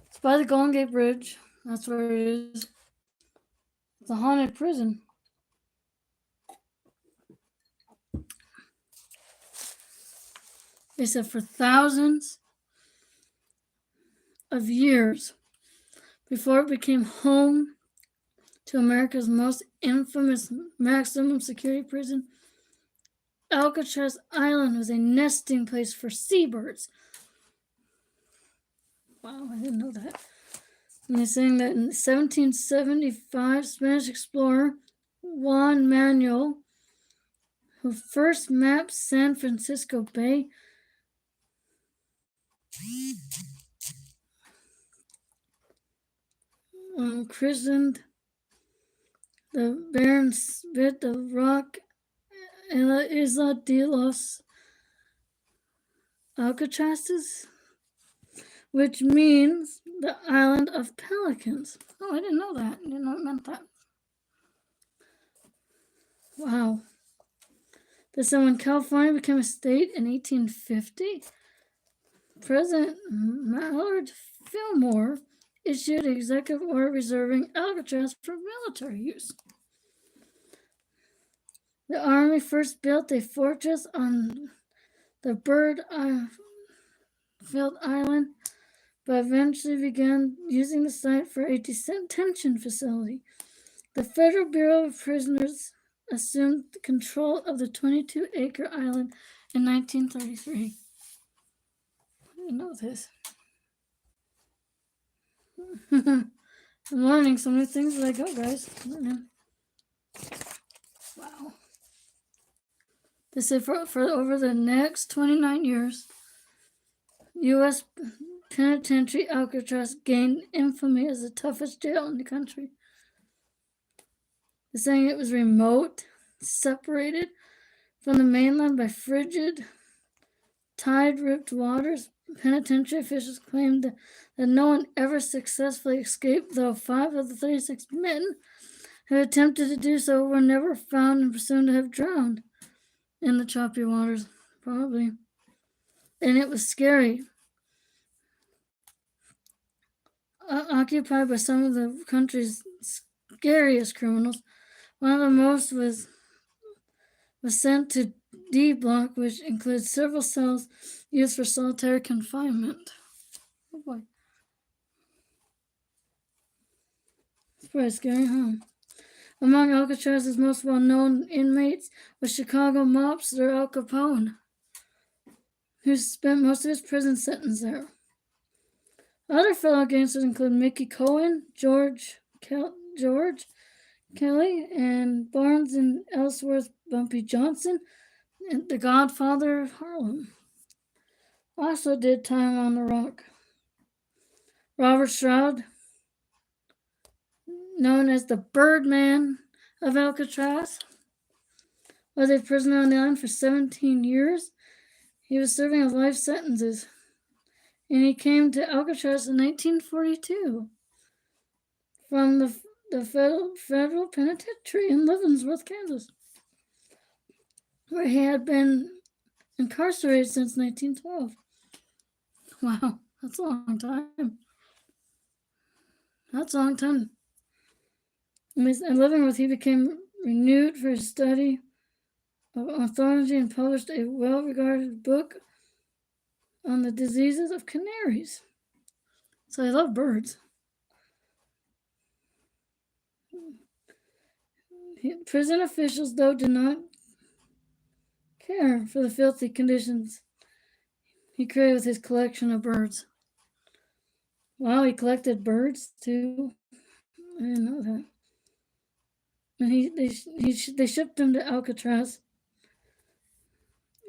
S1: It's by the Golden Gate Bridge. That's where it is. It's a haunted prison. They said for thousands of years before it became home to America's most infamous maximum security prison, Alcatraz Island was a nesting place for seabirds. Wow, I didn't know that. And they're saying that in 1775, Spanish explorer Juan Manuel, who first mapped San Francisco Bay, christened the barren spit of rock Isla de los Alcatrazes, which means the island of pelicans. Oh, I didn't know that. I didn't know it meant that. Wow. This is when California became a state in 1850. President Millard Fillmore issued an executive order reserving Alcatraz for military use. The Army first built a fortress on the Bird-filled island, but eventually began using the site for a detention facility. The Federal Bureau of Prisoners assumed control of the 22-acre island in 1933. I didn't know this. I'm learning some new things as I go, guys. Wow. They say for over the next 29 years, U.S. Penitentiary Alcatraz gained infamy as the toughest jail in the country. They're saying it was remote, separated from the mainland by frigid, tide-ripped waters. Penitentiary officials claimed that no one ever successfully escaped, though 5 of the 36 men who attempted to do so were never found and presumed to have drowned in the choppy waters, probably. And it was scary. Occupied by some of the country's scariest criminals. One of the most was sent to D Block, which includes several cells used for solitary confinement. Oh boy. It's pretty scary, huh? Among Alcatraz's most well-known inmates was Chicago mobster Al Capone, who spent most of his prison sentence there. Other fellow gangsters include Mickey Cohen, George Kelly, and Barnes and Ellsworth Bumpy Johnson, and the Godfather of Harlem. Also did time on the Rock. Robert Stroud, known as the Birdman of Alcatraz, was a prisoner on the island for 17 years. He was serving a life sentence and he came to Alcatraz in 1942 from the federal penitentiary in Leavenworth, Kansas, where he had been incarcerated since 1912. Wow, that's a long time. That's a long time. In Leavenworth, he became renewed for his study of ornithology and published a well-regarded book on the diseases of canaries. So I love birds. Prison officials, though, did not care for the filthy conditions he created with his collection of birds. Wow, he collected birds too. I didn't know that. And they shipped him to Alcatraz,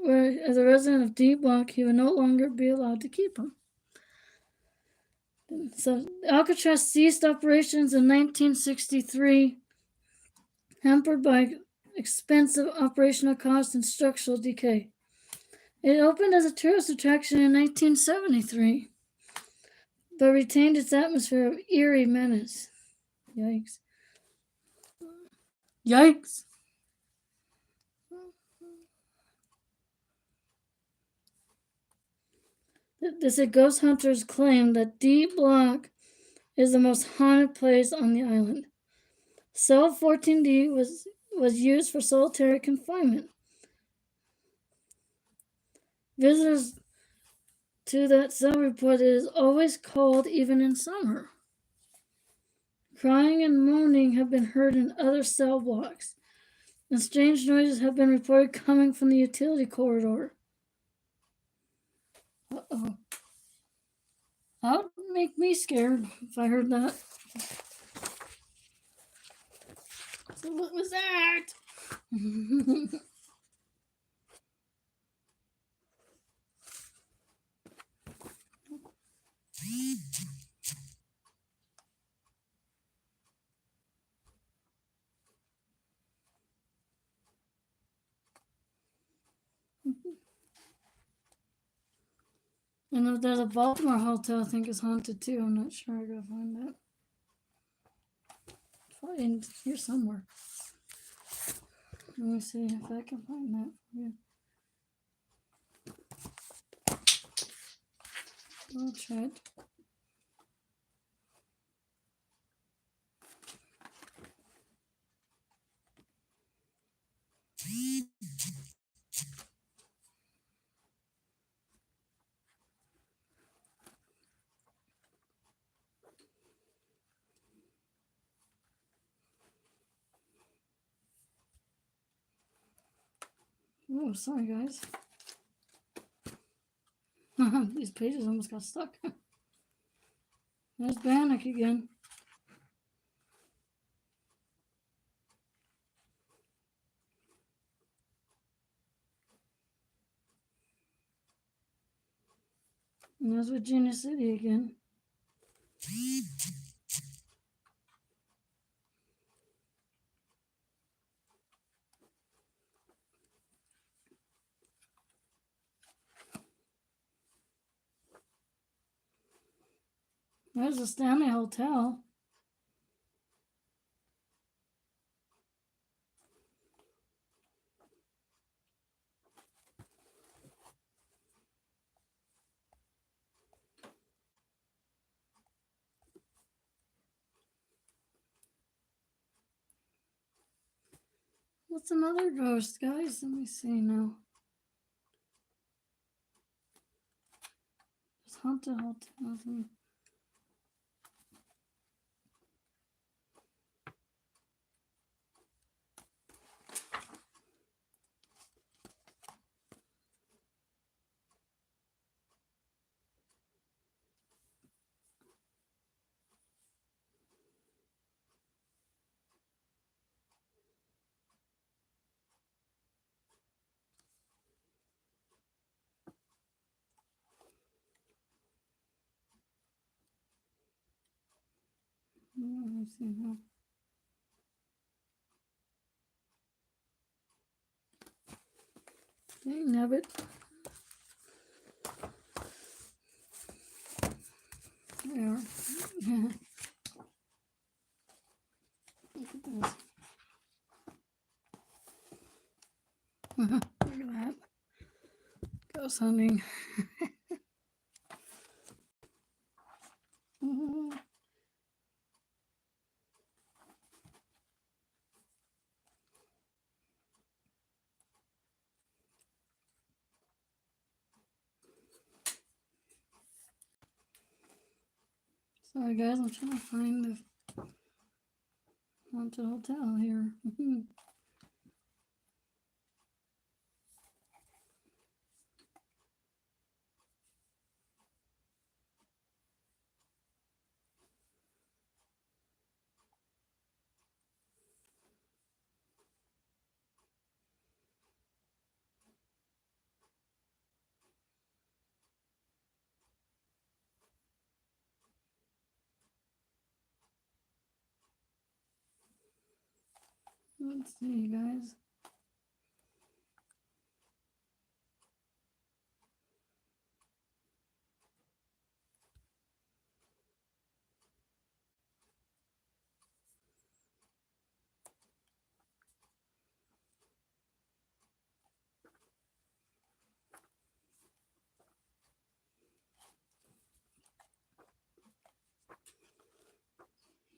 S1: where, as a resident of D Block, he would no longer be allowed to keep him. So Alcatraz ceased operations in 1963, hampered by expensive operational costs and structural decay. It opened as a tourist attraction in 1973, but retained its atmosphere of eerie menace. Yikes. Yikes. This ghost hunters claim that D Block is the most haunted place on the island. Cell 14D was used for solitary confinement. Visitors to that cell report it is always cold even in summer. Crying and moaning have been heard in other cell blocks, and strange noises have been reported coming from the utility corridor. Uh-oh. That would make me scared if I heard that. So what was that? And if there's a Baltimore hotel I think is haunted too. I'm not sure. I gotta find that. It's probably in here somewhere. Let me see if I can find that for you. I'll try it. Oh, sorry guys. These pages almost got stuck. There's Bannock again. And there's Virginia City again. There's the Stanley Hotel. What's another ghost, guys? Let me see now. There's haunted hotels. Let me see now. Dang nabbit. There. Look at this. Look at that. Ghost hunting. Sorry guys, I'm trying to find the haunted hotel here. Let's see guys.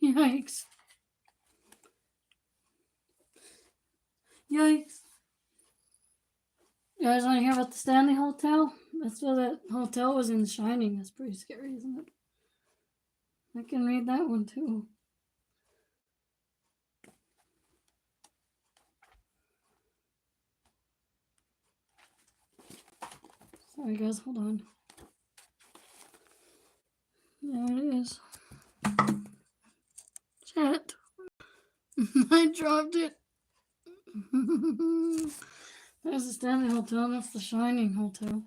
S1: Yikes. Yikes. You guys want to hear about the Stanley Hotel? That's where that hotel was in Shining. That's pretty scary, isn't it? I can read that one too. Sorry guys, hold on. There it is. Chat. I dropped it. There's the Stanley Hotel. That's the Shining Hotel.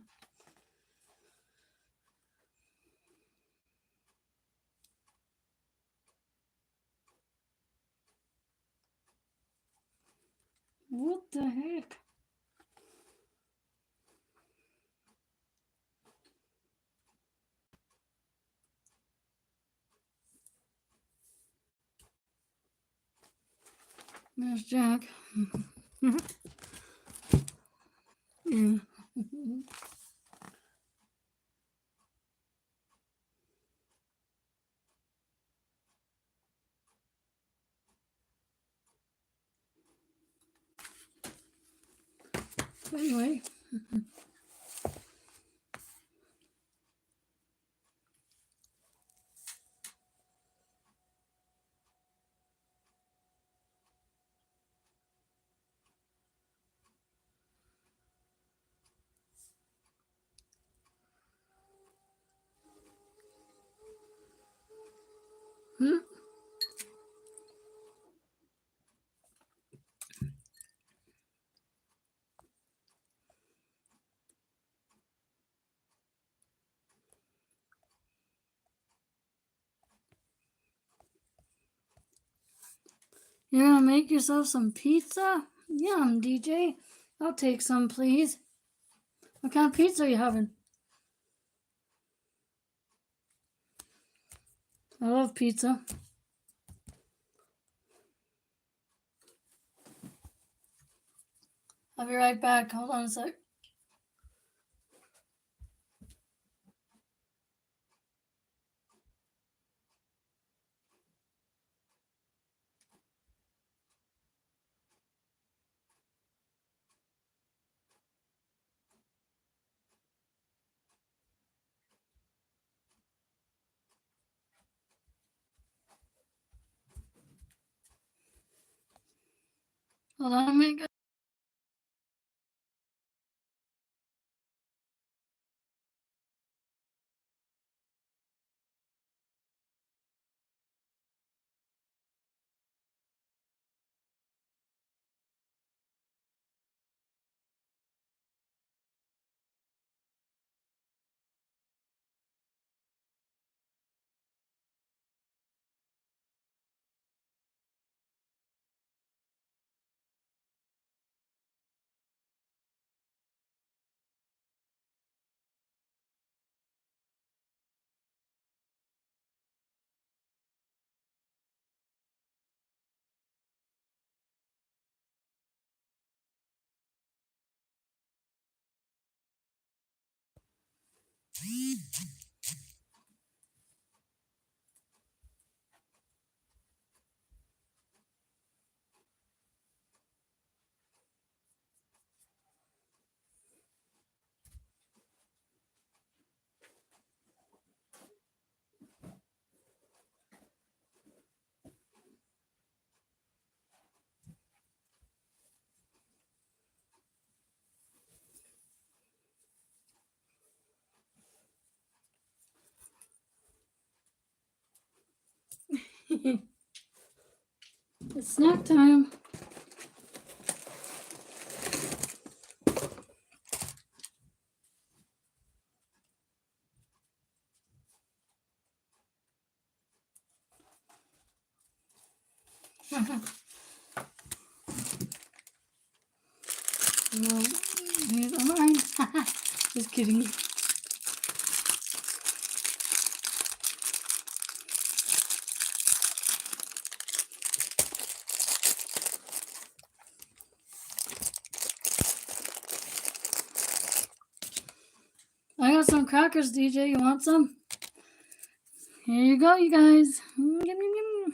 S1: What the heck? There's Jack. Yeah. Anyway. You're gonna make yourself some pizza? Yum, DJ. I'll take some, please. What kind of pizza are you having? I love pizza. I'll be right back. Hold on a sec. Hold on a minute. It's snack time. No, here's mine. Just kidding. I got some crackers, DJ. You want some? Here you go, you guys. Yum, yum, yum.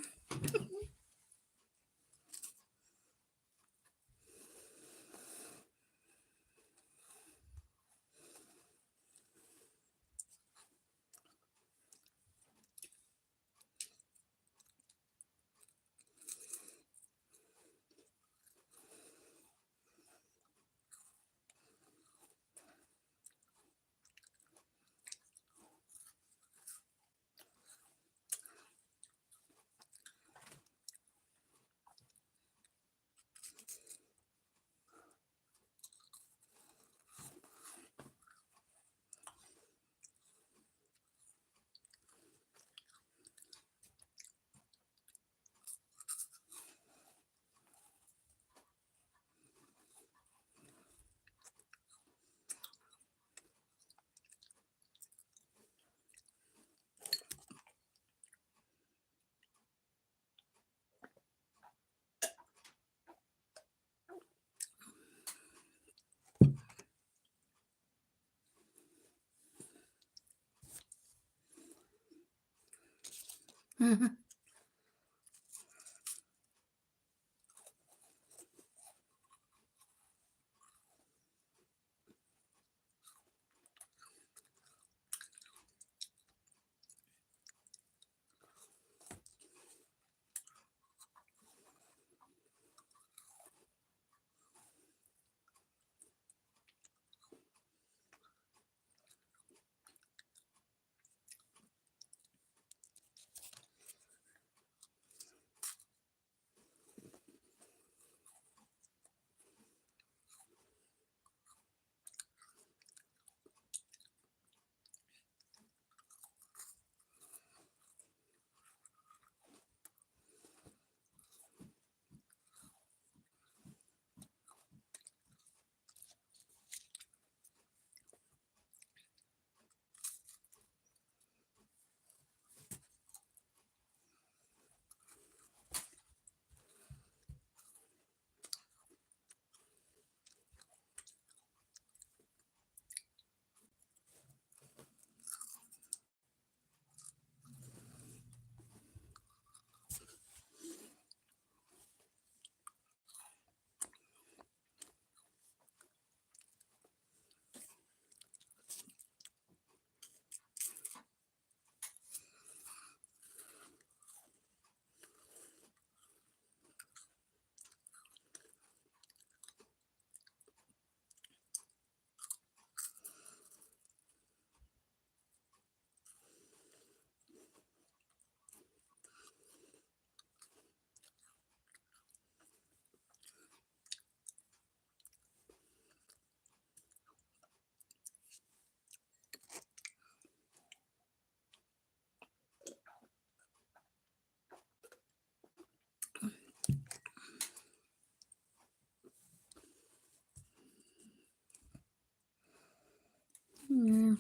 S1: Yeah.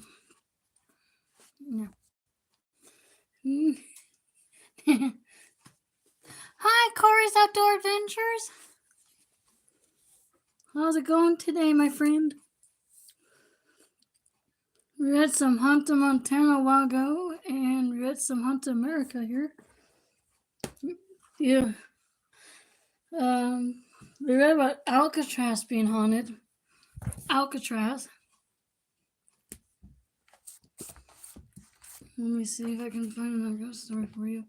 S1: Yeah. Hi, Corey's Outdoor Adventures. How's it going today, my friend? We read some Hunter Montana a while ago, and we read some Hunter America here. Yeah. We read about Alcatraz being haunted. Alcatraz. Let me see if I can find another ghost story for you.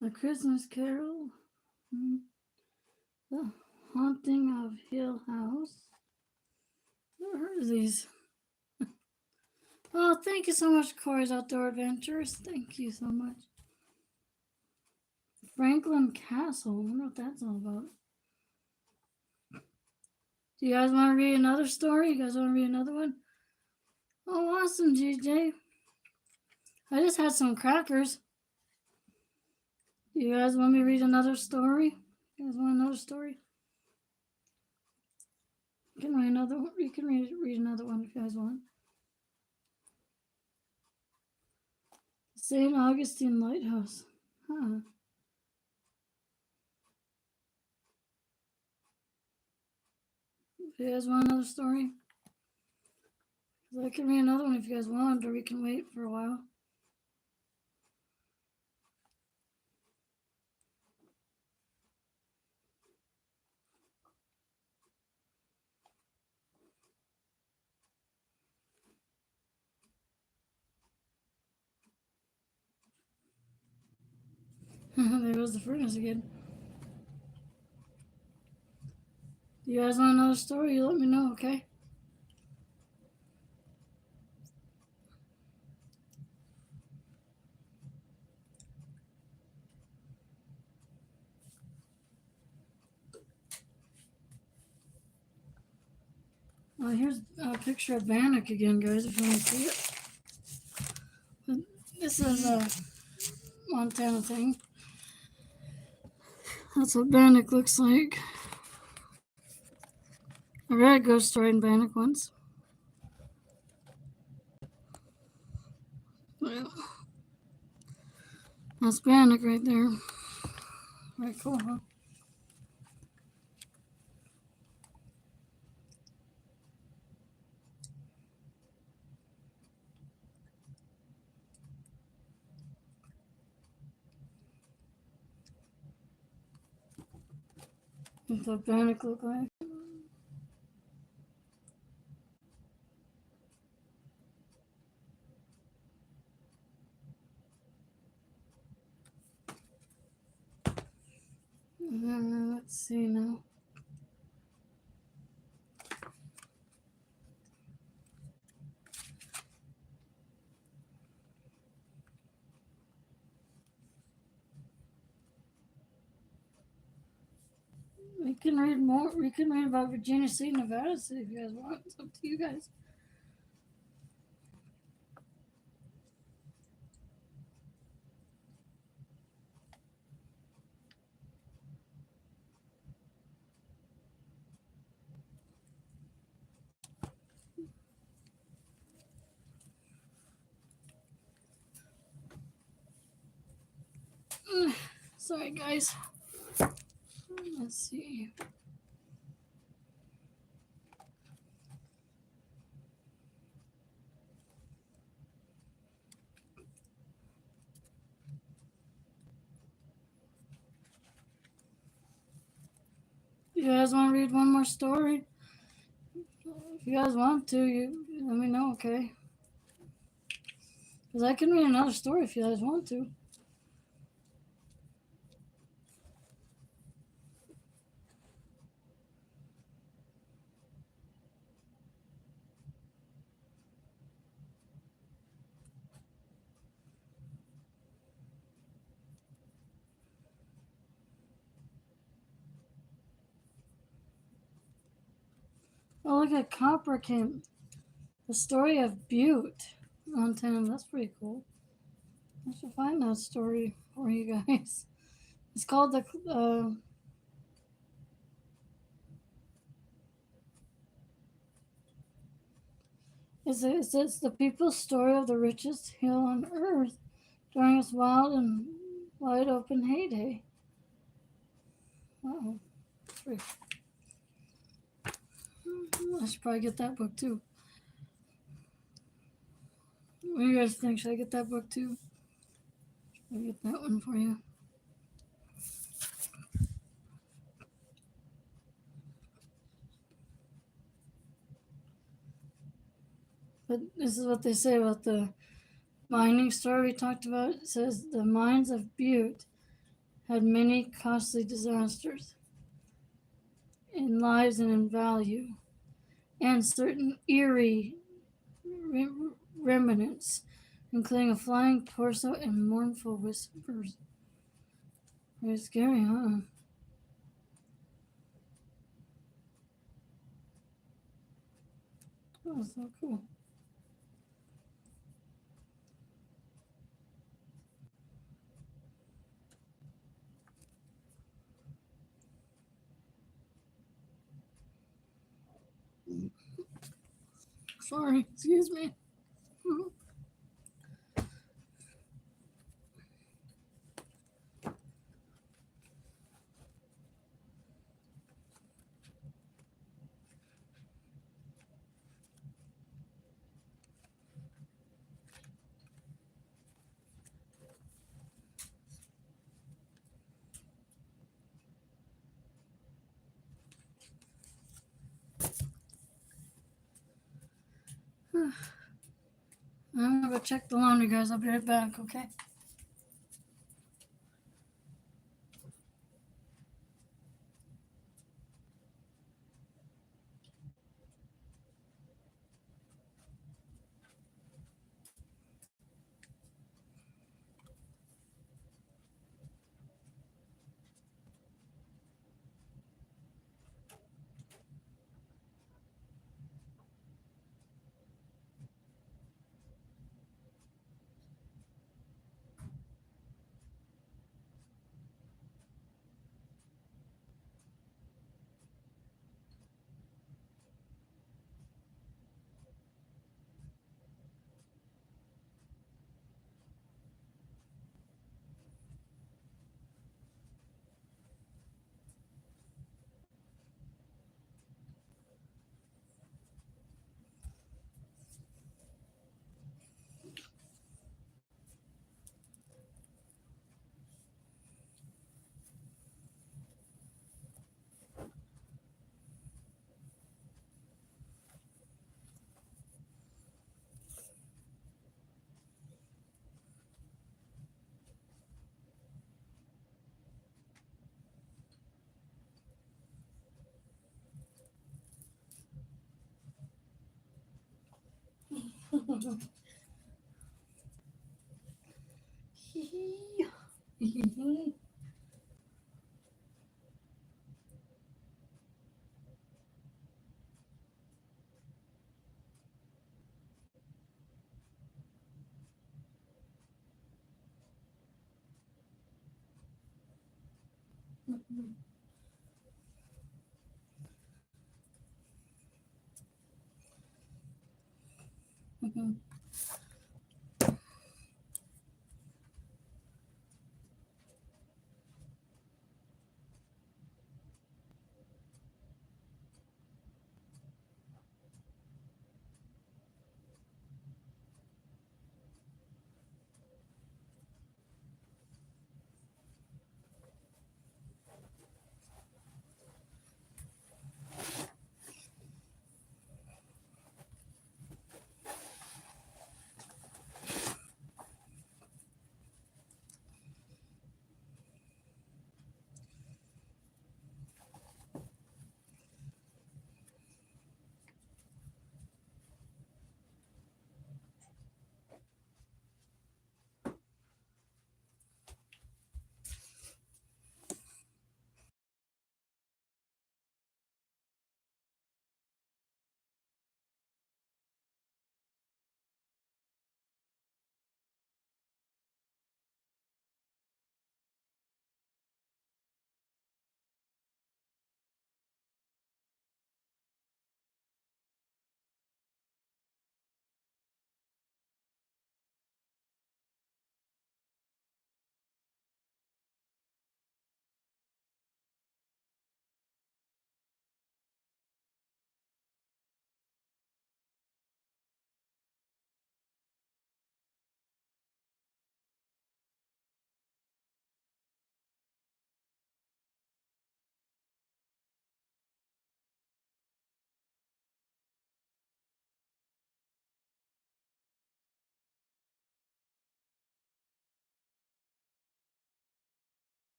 S1: A Christmas Carol. The Haunting of Hill House. Never heard of these. Oh, thank you so much, Corey's Outdoor Adventures. Thank you so much. Franklin Castle. I wonder what that's all about. Do you guys want to read another story? You guys want to read another one? Oh, awesome, GJ. I just had some crackers. Do you guys want me to read another story? You guys want another story? You can read another one. You can read another one if you guys want. St. Augustine Lighthouse. Huh. Do you guys want another story? I can read another one if you guys want, or we can wait for a while. There goes the furnace again. Do you guys want another story? You let me know, okay? Here's a picture of Bannock again, guys, if you want to see it. This is a Montana thing. That's what Bannock looks like. I read a ghost story in Bannock once. Well, that's Bannock right there. Very cool, huh? That's what Bannock look like. Let's see now. We can read more. We can read about Virginia City, Nevada City if you guys want. It's up to you guys. Sorry, guys. Let's see. You guys want to read one more story? If you guys want to, you let me know, okay? Because I can read another story if you guys want to. Oh, look at Copper Camp. The story of Butte, Montana. That's pretty cool. I should find that story for you guys. It's called the. It's the people's story of the richest hill on earth during its wild and wide open heyday. Uh-oh. I should probably get that book too. What do you guys think? Should I get that book too? I'll get that one for you. But this is what they say about the mining story we talked about. It says the mines of Butte had many costly disasters in lives and in value, and certain eerie remnants, including a flying torso and mournful whispers. Very scary, huh? Oh, so cool. Sorry, excuse me. I'm gonna go check the laundry, guys. I'll be right back, okay?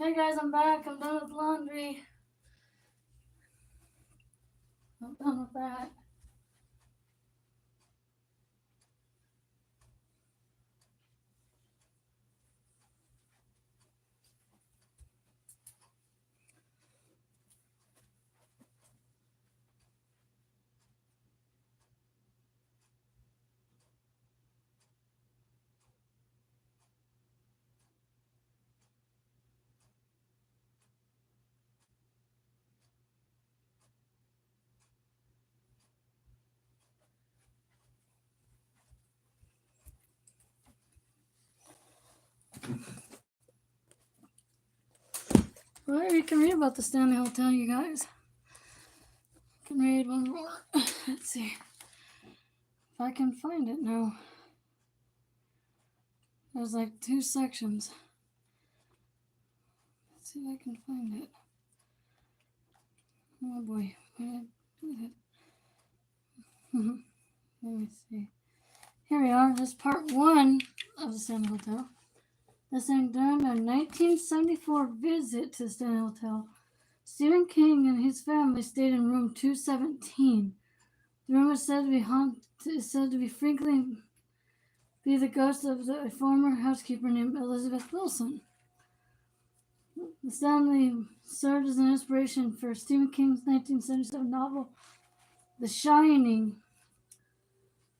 S1: Hey guys, I'm back. I'm done with laundry. I'm done with that. Well, you can read about the Stanley Hotel, you guys. You can read one more. Let's see if I can find it now. There's like 2 sections. Let's see if I can find it. Oh boy, where did I do that? Let me see. Here we are. This is part 1 of the Stanley Hotel. This thing during a 1974 visit to the Stanley Hotel, Stephen King and his family stayed in room 217. The room is said to be frequently be the ghost of a former housekeeper named Elizabeth Wilson. The Stanley served as an inspiration for Stephen King's 1977 novel, The Shining,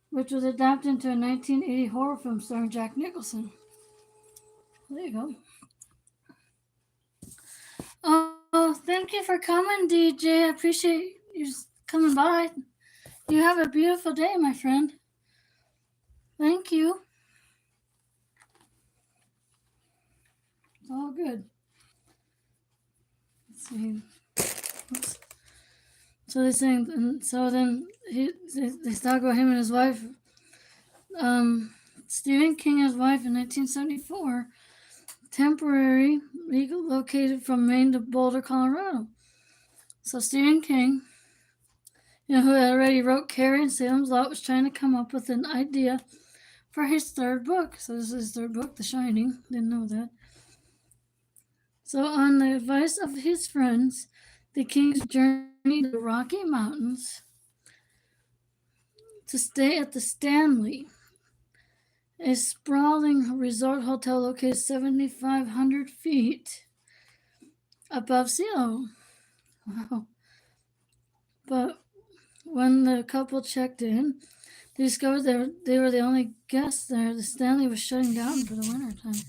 S1: which was adapted into a 1980 horror film starring Jack Nicholson. There you go. Oh, thank you for coming, DJ. I appreciate you coming by. You have a beautiful day, my friend. Thank you. It's all good. Let's see. Oops. So they're saying, and so then they talk about him and his wife. Stephen King and his wife in 1974, temporary relocated from Maine to Boulder, Colorado. So Stephen King, who already wrote Carrie and Salem's Lot, was trying to come up with an idea for his 3rd book. So this is his 3rd book, The Shining. Didn't know that. So on the advice of his friends, the Kings journeyed to the Rocky Mountains to stay at the Stanley, a sprawling resort hotel located 7,500 feet above sea level. Wow. But when the couple checked in, they discovered they were the only guests there. The Stanley was shutting down for the winter time.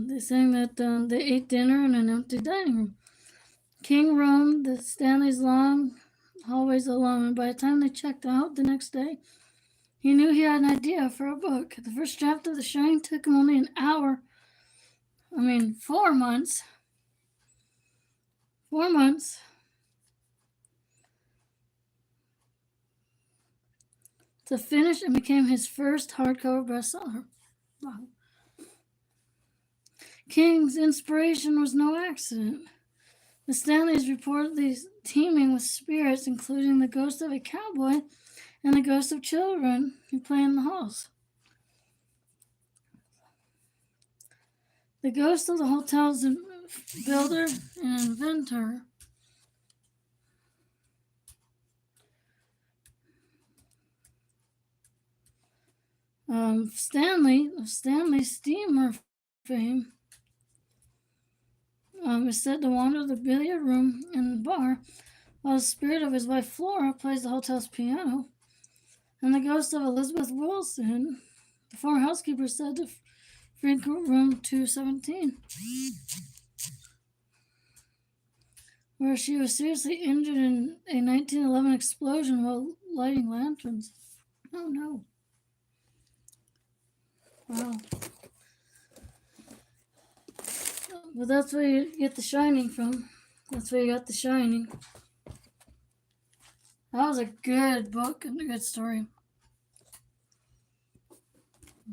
S1: They're saying that they ate dinner in an empty dining room. King roamed the Stanley's long hallways alone, and by the time they checked out the next day, he knew he had an idea for a book. The first draft of The Shining took him only an hour. 4 months. 4 months. To finish, and became his first hardcover bestseller. Wow. King's inspiration was no accident. The Stanleys reportedly teeming with spirits, including the ghost of a cowboy and the ghost of children who play in the halls. The ghost of the hotel's builder and inventor, Stanley, of Stanley steamer fame, is said to wander the billiard room and the bar, while the spirit of his wife Flora plays the hotel's piano, and the ghost of Elizabeth Wilson, the former housekeeper, is said to frequent room 217, where she was seriously injured in a 1911 explosion while lighting lanterns. Oh no. Wow. Well, that's where you get The Shining from. That's where you got The Shining. That was a good book and a good story.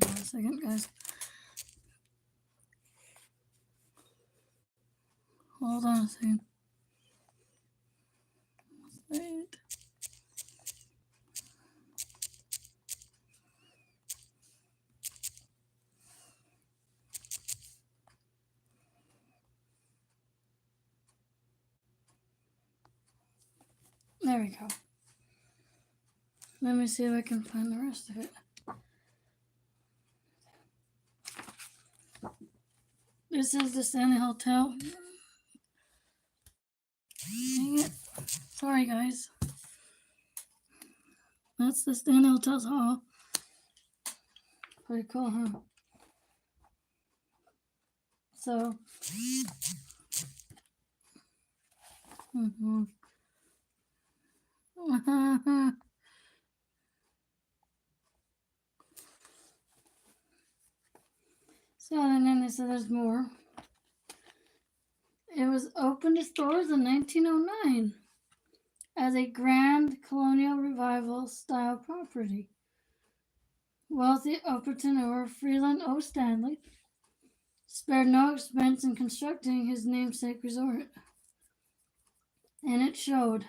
S1: Hold on a second, guys. Hold on a second. Wait. There we go. Let me see if I can find the rest of it. This is the Stanley Hotel. Dang it. Sorry, guys. That's the Stanley Hotel's hall. Pretty cool, huh? So, so, and then they said there's more. It was opened its doors in 1909 as a grand colonial revival style property. Wealthy entrepreneur Freeland O. Stanley spared no expense in constructing his namesake resort, and it showed.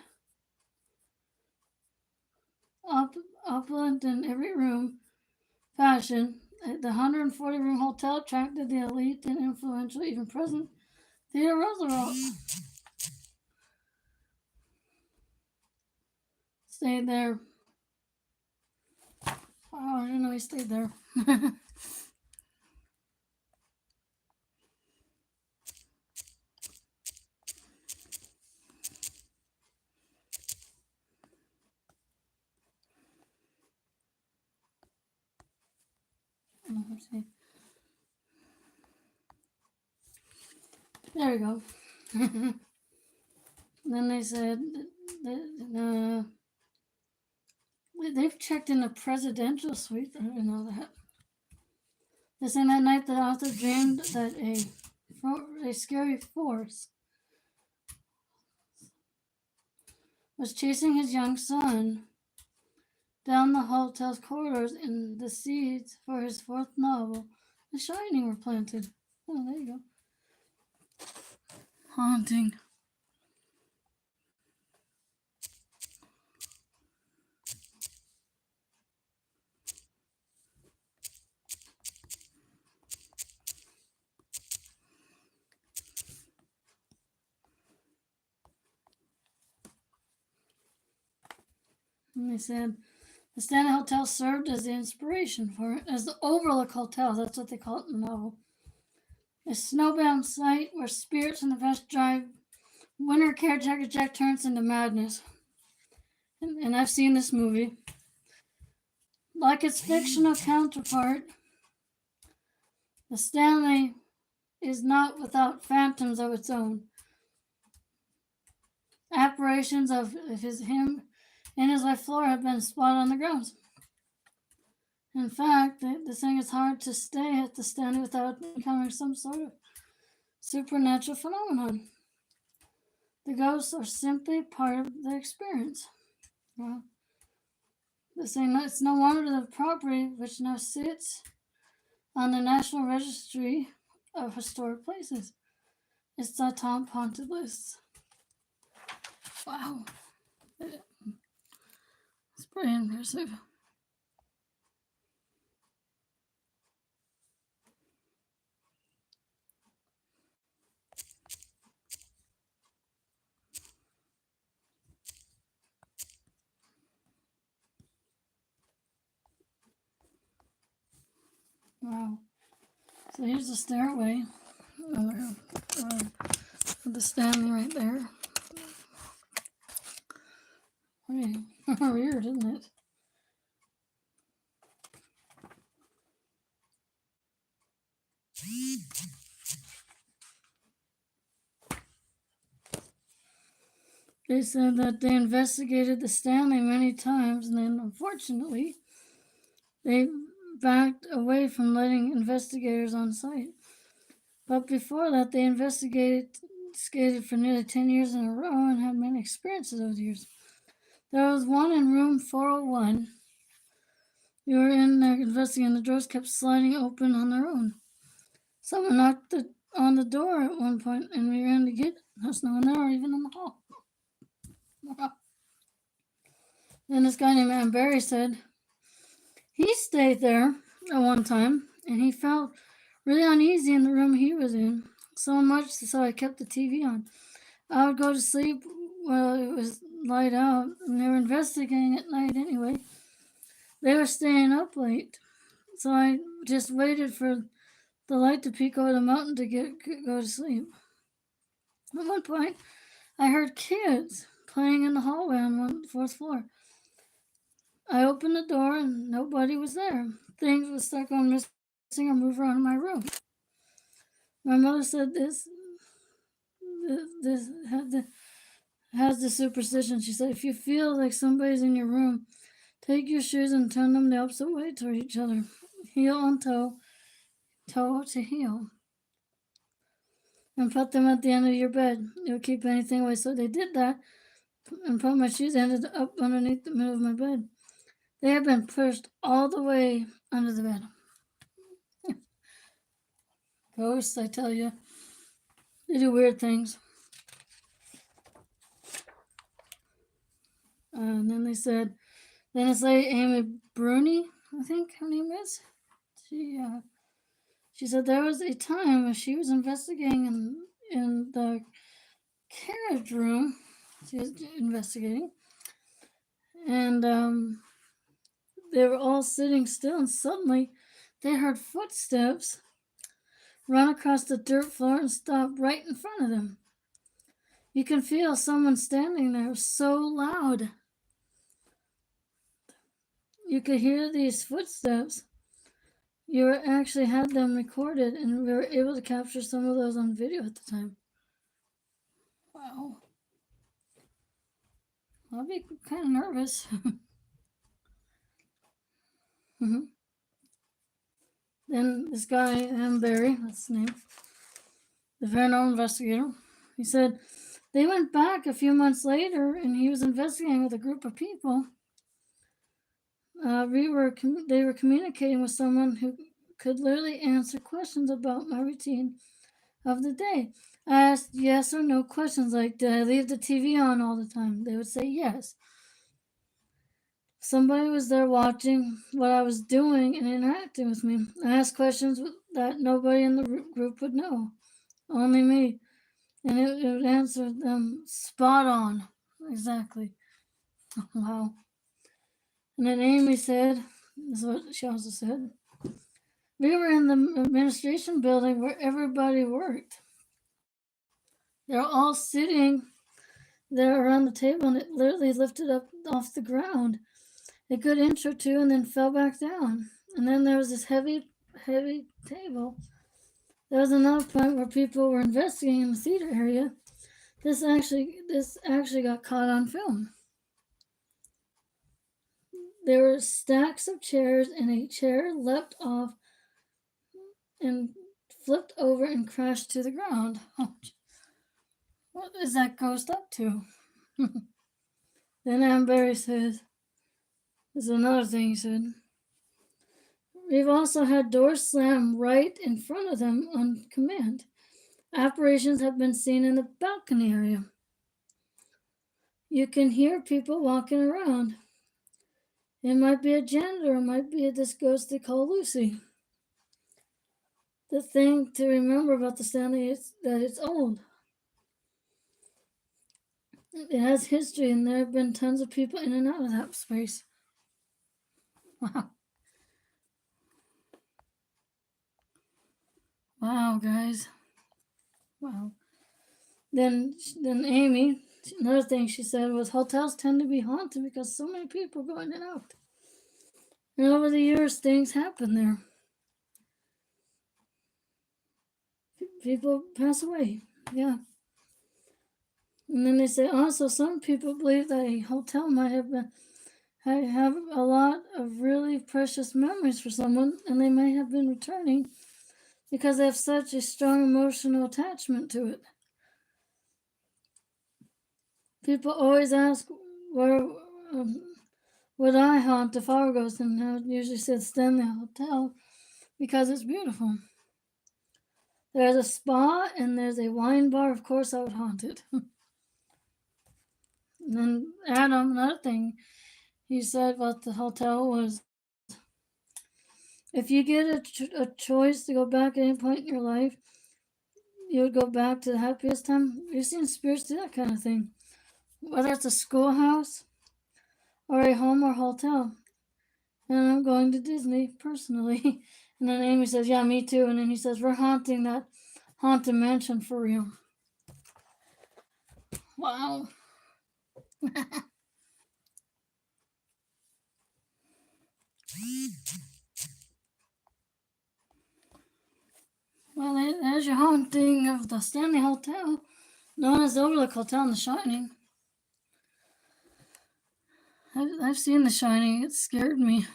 S1: Opulent in every room fashion, the 140-room hotel attracted the elite and influential, even President Theodore Roosevelt stayed there. Oh, I didn't know he stayed there. Let's see. There we go. Then they said that, they've checked in the presidential suite. I didn't know that. They said that night the author dreamed that a scary force was chasing his young son down the hotel's corridors, and the seeds for his fourth novel, The Shining, were planted. Oh, there you go. Haunting. And they said the Stanley Hotel served as the inspiration for it, as the Overlook Hotel. That's what they call it in the novel. A snowbound site where spirits in the past drive winter caretaker Jack turns into madness. And I've seen this movie. Like its fictional counterpart, the Stanley is not without phantoms of its own. Apparitions of him and his wife Flora have been spotted on the grounds. In fact, they think it's hard to stay at the Stanley without encountering some sort of supernatural phenomenon. The ghosts are simply part of the experience. Well, they're saying that it's no wonder the property, which now sits on the National Registry of Historic Places, is the top haunted list. Wow. It's pretty impressive. Wow. So here's the stairway. The Stanley right there. Weird, isn't it? They said that they investigated the Stanley many times, and then unfortunately, they backed away from letting investigators on site. But before that, they investigated for nearly 10 years in a row and had many experiences over the years. There was one in room 401. We were in there investigating, the doors kept sliding open on their own. Someone knocked on the door at one point, and we ran to get it. There's no one there or even in the hall. Then this guy named Aunt Barry said he stayed there at one time, and he felt really uneasy in the room he was in, so much so I kept the TV on. I would go to sleep while it was light out, and they were investigating at night anyway. They were staying up late, so I just waited for the light to peek over the mountain to go to sleep. At one point, I heard kids playing in the hallway on the fourth floor. I opened the door and nobody was there. Things would start going missing or move around in my room. My mother said this has the superstition. She said, if you feel like somebody's in your room, take your shoes and turn them the opposite way toward each other, heel on toe, toe to heel, and put them at the end of your bed. It'll keep anything away. So they did that and put my shoes ended up underneath the middle of my bed. They had been pushed all the way under the bed. Ghosts, I tell you, they do weird things. And then they said, then it's like Amy Bruni, I think her name is. She said there was a time when she was investigating in the carriage room. She was investigating, and they were all sitting still, and suddenly they heard footsteps run across the dirt floor and stop right in front of them. You can feel someone standing there so loud. You could hear these footsteps. You actually had them recorded, and we were able to capture some of those on video at the time. Wow. I'll be kind of nervous. Mm-hmm. Then this guy, Barry, that's his name, the paranormal investigator, he said they went back a few months later and he was investigating with a group of people. They were communicating with someone who could literally answer questions about my routine of the day. I asked yes or no questions like, did I leave the TV on all the time? They would say yes. Somebody was there watching what I was doing and interacting with me. I asked questions that nobody in the group would know, only me. And it would answer them spot on. Exactly. Wow. And then Amy said, this is what she also said, we were in the administration building where everybody worked. They're all sitting there around the table and it literally lifted up off the ground a good inch or two and then fell back down. And then there was this heavy table. There was another point where people were investigating in the theater area. This actually got caught on film. There were stacks of chairs and a chair leapt off and flipped over and crashed to the ground. What is that ghost up to? Then Amberry says, this is another thing he said. We've also had doors slam right in front of them on command. Apparitions have been seen in the balcony area. You can hear people walking around. It might be a janitor, it might be this ghost they call Lucy. The thing to remember about the Stanley is that it's old. It has history, and there have been tons of people in and out of that space. Wow. Wow, guys. Wow. Then Amy, another thing she said was hotels tend to be haunted because so many people go in and out. And over the years, things happen there. People pass away. Yeah. And then they say also some people believe that a hotel might have a lot of really precious memories for someone, and they may have been returning because they have such a strong emotional attachment to it. People always ask where would I haunt if I were ghost, and I usually say Stanley Hotel because it's beautiful. There's a spa and there's a wine bar. Of course, I would haunt it. And then Adam, another thing he said about the hotel was, if you get a choice to go back at any point in your life, you would go back to the happiest time. You've seen spirits do that kind of thing. Whether it's a schoolhouse or a home or hotel. And I'm going to Disney personally. And then Amy says, yeah, me too. And then he says, we're haunting that haunted mansion for real. Wow. Well, there's your haunting of the Stanley Hotel, known as the Overlook Hotel in The Shining. I've seen The Shining. It scared me.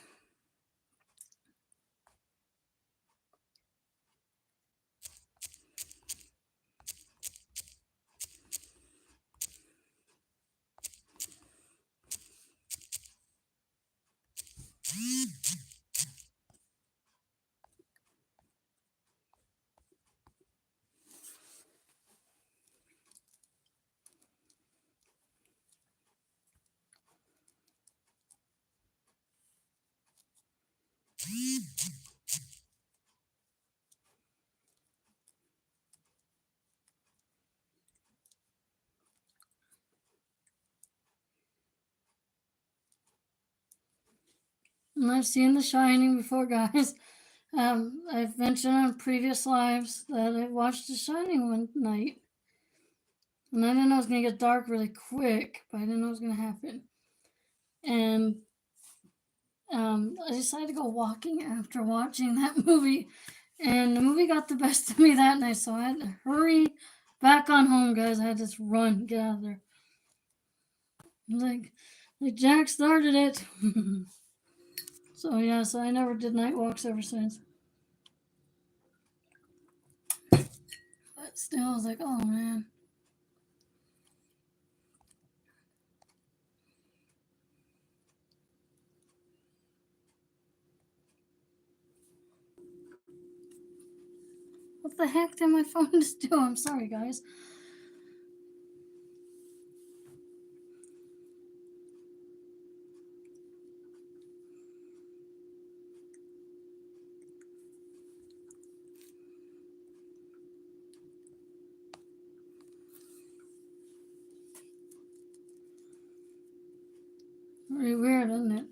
S1: And I've seen The Shining before, guys. I've mentioned on previous lives that I watched The Shining one night. And I didn't know it was going to get dark really quick, but I didn't know it was going to happen. And I decided to go walking after watching that movie. And the movie got the best of me that night, so I had to hurry back on home, guys. I had to just run, get out of there. Like Jack started it. So yeah, so I never did night walks ever since. But still, I was like, oh man. What the heck did my phone just do? I'm sorry, guys. Pretty weird, isn't it?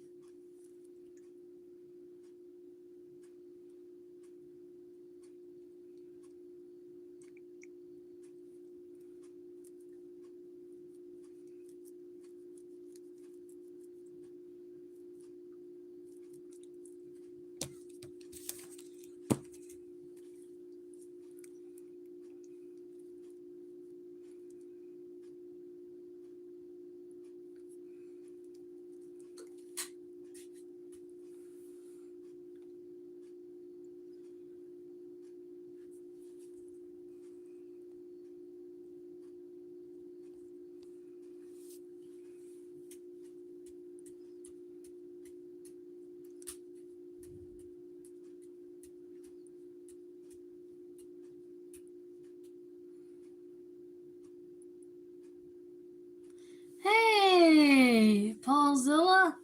S1: Hey, Paulzilla.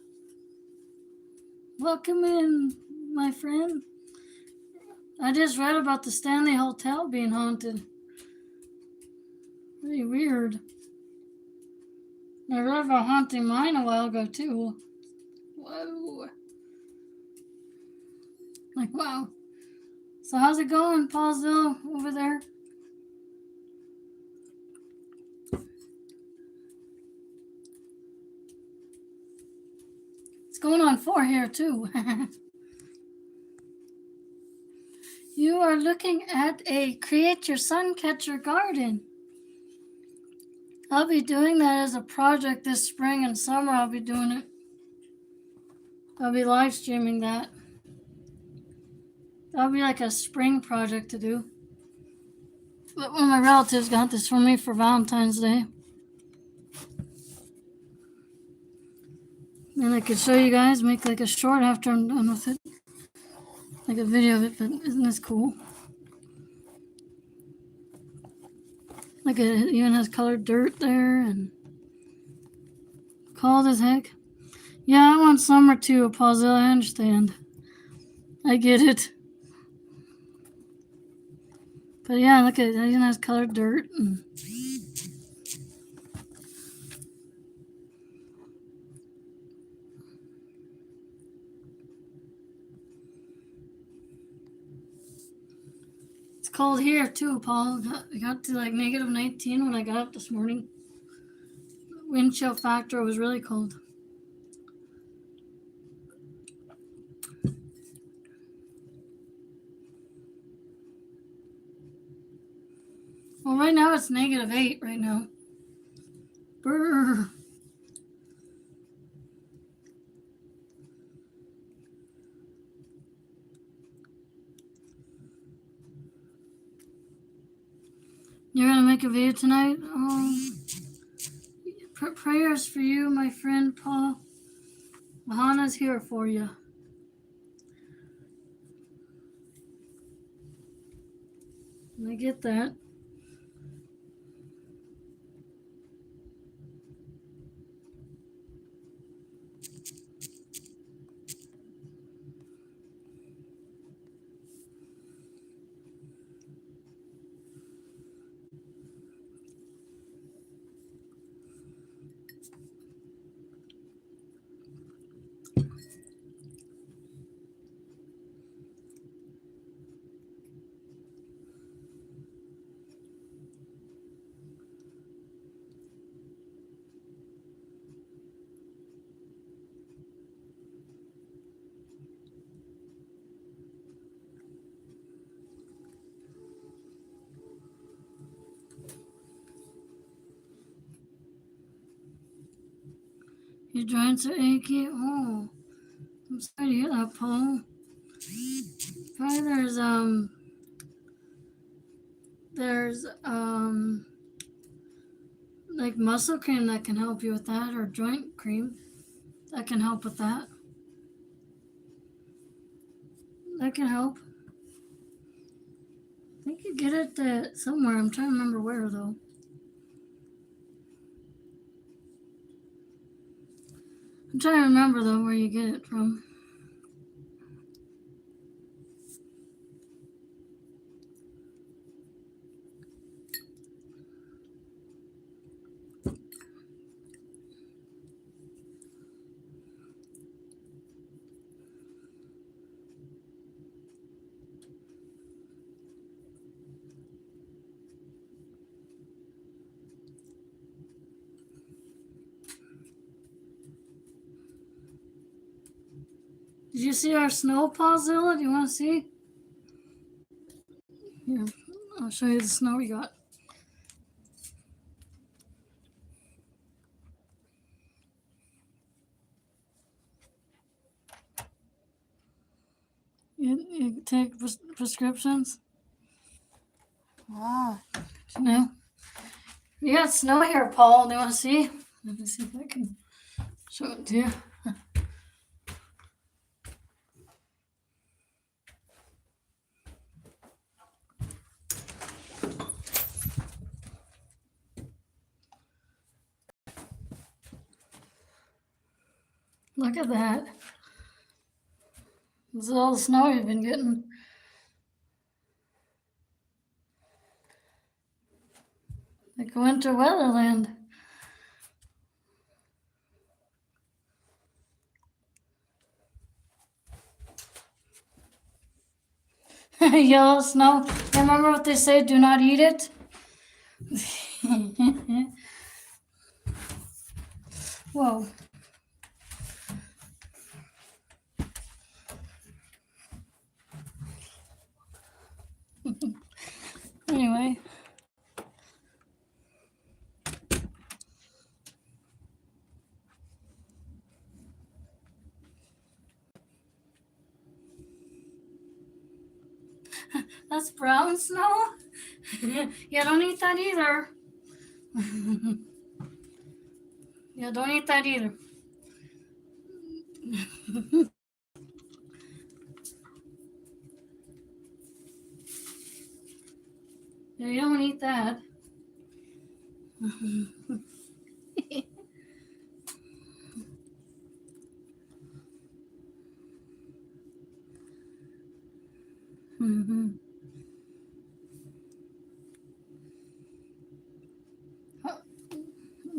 S1: Welcome in, my friend. I just read about the Stanley Hotel being haunted. Pretty weird. I read about haunting mine a while ago, too. Whoa. Like, wow. So how's it going, Paulzilla, over there? It's going on 4 here, too. You are looking at a Create Your Suncatcher garden. I'll be doing that as a project this spring and summer. I'll be doing it. I'll be live streaming that. That'll be like a spring project to do. But one of my relatives got this for me for Valentine's Day. And I could show you guys, make like a short after I'm done with it. Like a video of it, but isn't this cool? Like it even has colored dirt there and cold as heck. Yeah, I want summer too, Paulzilla, I understand. I get it. But yeah, look at it. It has colored dirt. And it's cold here too, Paul. It got to like negative 19 when I got up this morning. Wind chill factor was really cold. Well, right now it's negative 8 right now. Brr. You're gonna make a video tonight? Prayers for you, my friend Paul. Mahana's here for you. I get that. Your joints are achy. Oh, I'm sorry to hear that, Paul. Probably there's like muscle cream that can help you with that, or joint cream that can help with that. That can help. I think you get it somewhere. I'm trying to remember where though. I'm trying to remember though where you get it from. Did you see our snow, Paulzilla? Do you want to see? Here, I'll show you the snow we got. You take prescriptions? Wow. No. You got snow here, Paul. Do you want to see? Let me see if I can show it to you. Look at that. This is all the snow you've been getting. Like winter wonderland. Yellow snow. Remember what they say? Do not eat it. Whoa. Anyway. That's brown snow? Yeah, don't eat that either. Yeah, don't eat that either. Yeah, you don't eat that. Mm-hmm.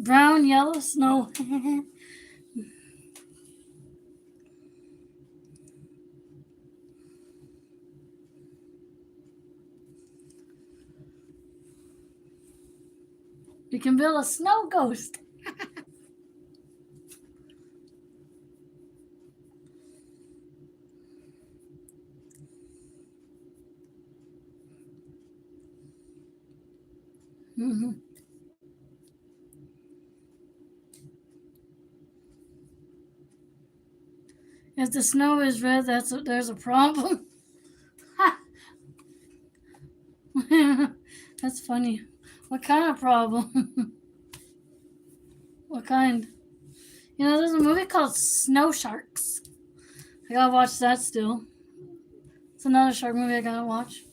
S1: Brown, yellow snow. You can build a snow ghost. Mm-hmm. If the snow is red, there's a problem. That's funny. What kind of problem? What kind? You know, there's a movie called Snow Sharks. I gotta watch that still. It's another shark movie I gotta watch.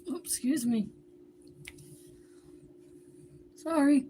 S1: Oops, excuse me. Sorry.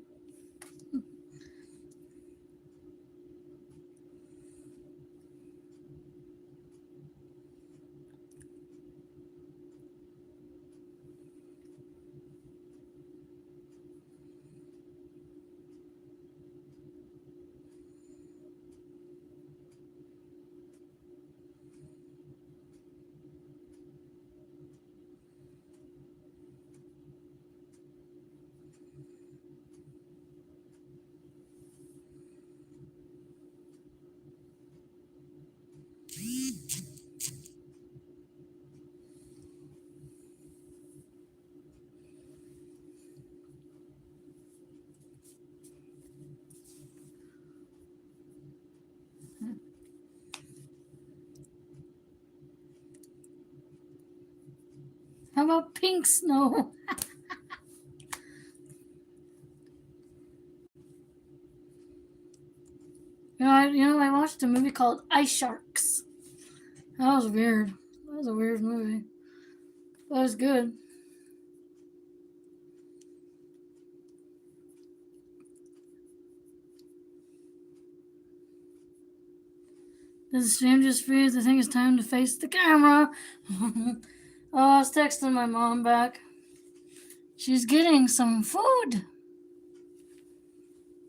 S1: How about pink snow? I watched a movie called Ice Sharks. That was weird. That was a weird movie. But it was good. Does the stream just freeze? I think it's time to face the camera. Oh, I was texting my mom back. She's getting some food.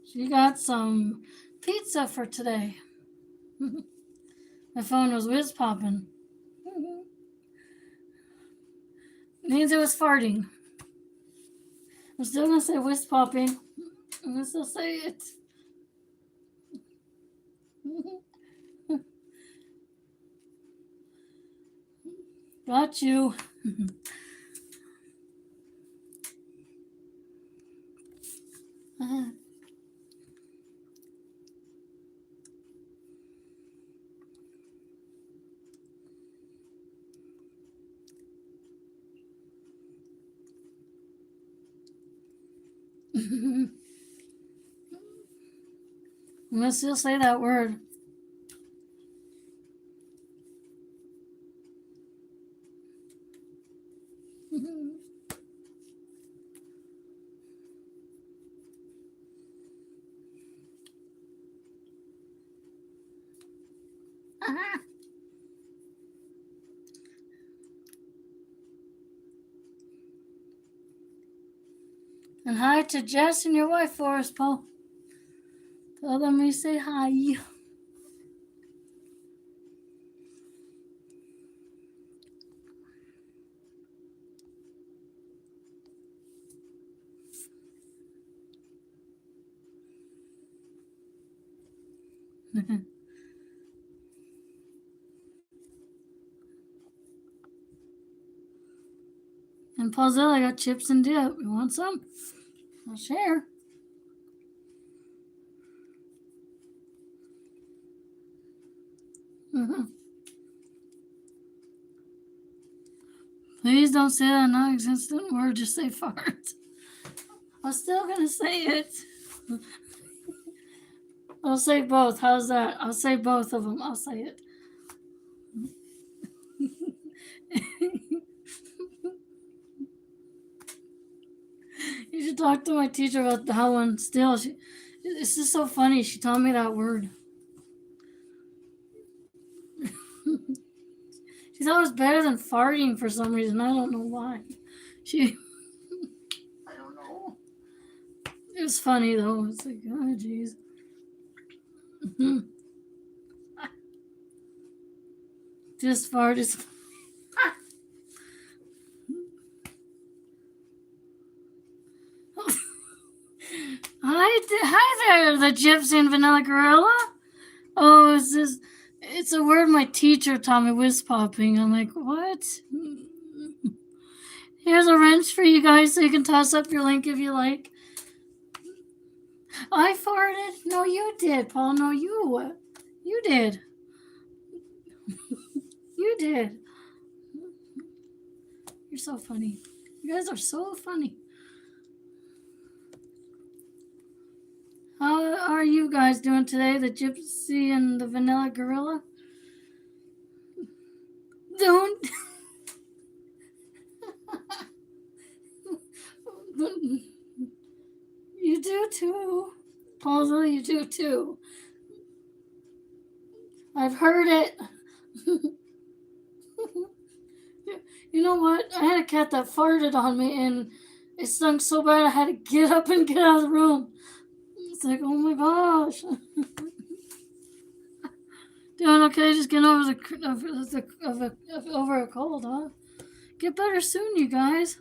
S1: She got some pizza for today. My phone was whiz popping. Means it was farting. I'm still gonna say whiz popping. I'm gonna still say it. Got you. I'm gonna still say that word. And hi to Jess and your wife, Forrest Paul. Tell them we say hi. And Paulzilla, I got chips and dip. You want some? I'll share. Please don't say that non-existent word. Just say fart. I'm still gonna say it. I'll say both. How's that? I'll say both of them. I'll say it. You should talk to my teacher about that one. Still, it's just so funny. She taught me that word. She thought it was better than farting for some reason. I don't know why. I don't know. It was funny though. It's like, oh, jeez. Just fart is. Hi there, the Gypsy and Vanilla Gorilla. Oh, it's a word my teacher taught me, whiz popping. I'm like, what? Here's a wrench for you guys so you can toss up your link if you like. I farted? No, you did, Paul. No, you. You did. You did. You're so funny. You guys are so funny. How are you guys doing today, the Gypsy and the Vanilla Gorilla? Don't. You do too. Paul's, you do too. I've heard it. You know what? I had a cat that farted on me and it stunk so bad I had to get up and get out of the room. It's like, oh my gosh. Doing okay, just getting over a cold, huh? Get better soon, you guys.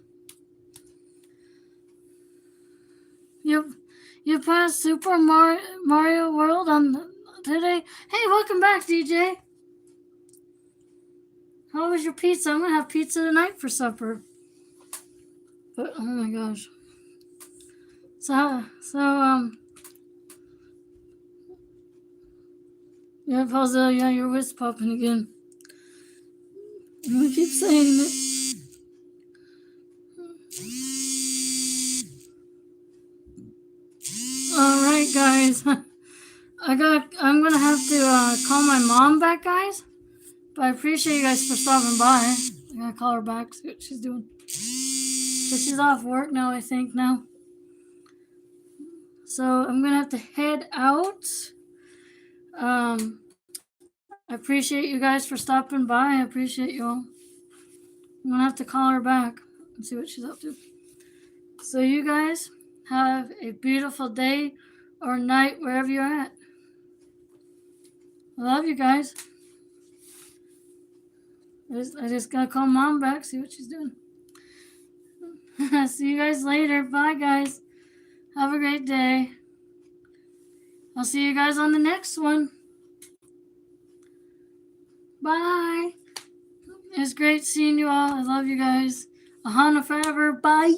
S1: You passed Super Mario World on today. Hey, welcome back, DJ. How was your pizza? I'm gonna have pizza tonight for supper. But oh my gosh. Yeah, Paul's, yeah, you're whiz popping again. I keep saying it. All right, guys. I'm gonna have to call my mom back, guys. But I appreciate you guys for stopping by. I gotta call her back, see what she's doing. So she's off work now, I think now. So I'm gonna have to head out. I appreciate you guys for stopping by. I appreciate you all. I'm gonna have to call her back and see what she's up to. So you guys have a beautiful day or night wherever you're at. I love you guys. I just gotta call mom back, see what she's doing. See you guys later. Bye, guys. Have a great day. I'll see you guys on the next one. Bye. It's great seeing you all. I love you guys. Ahana forever. Bye.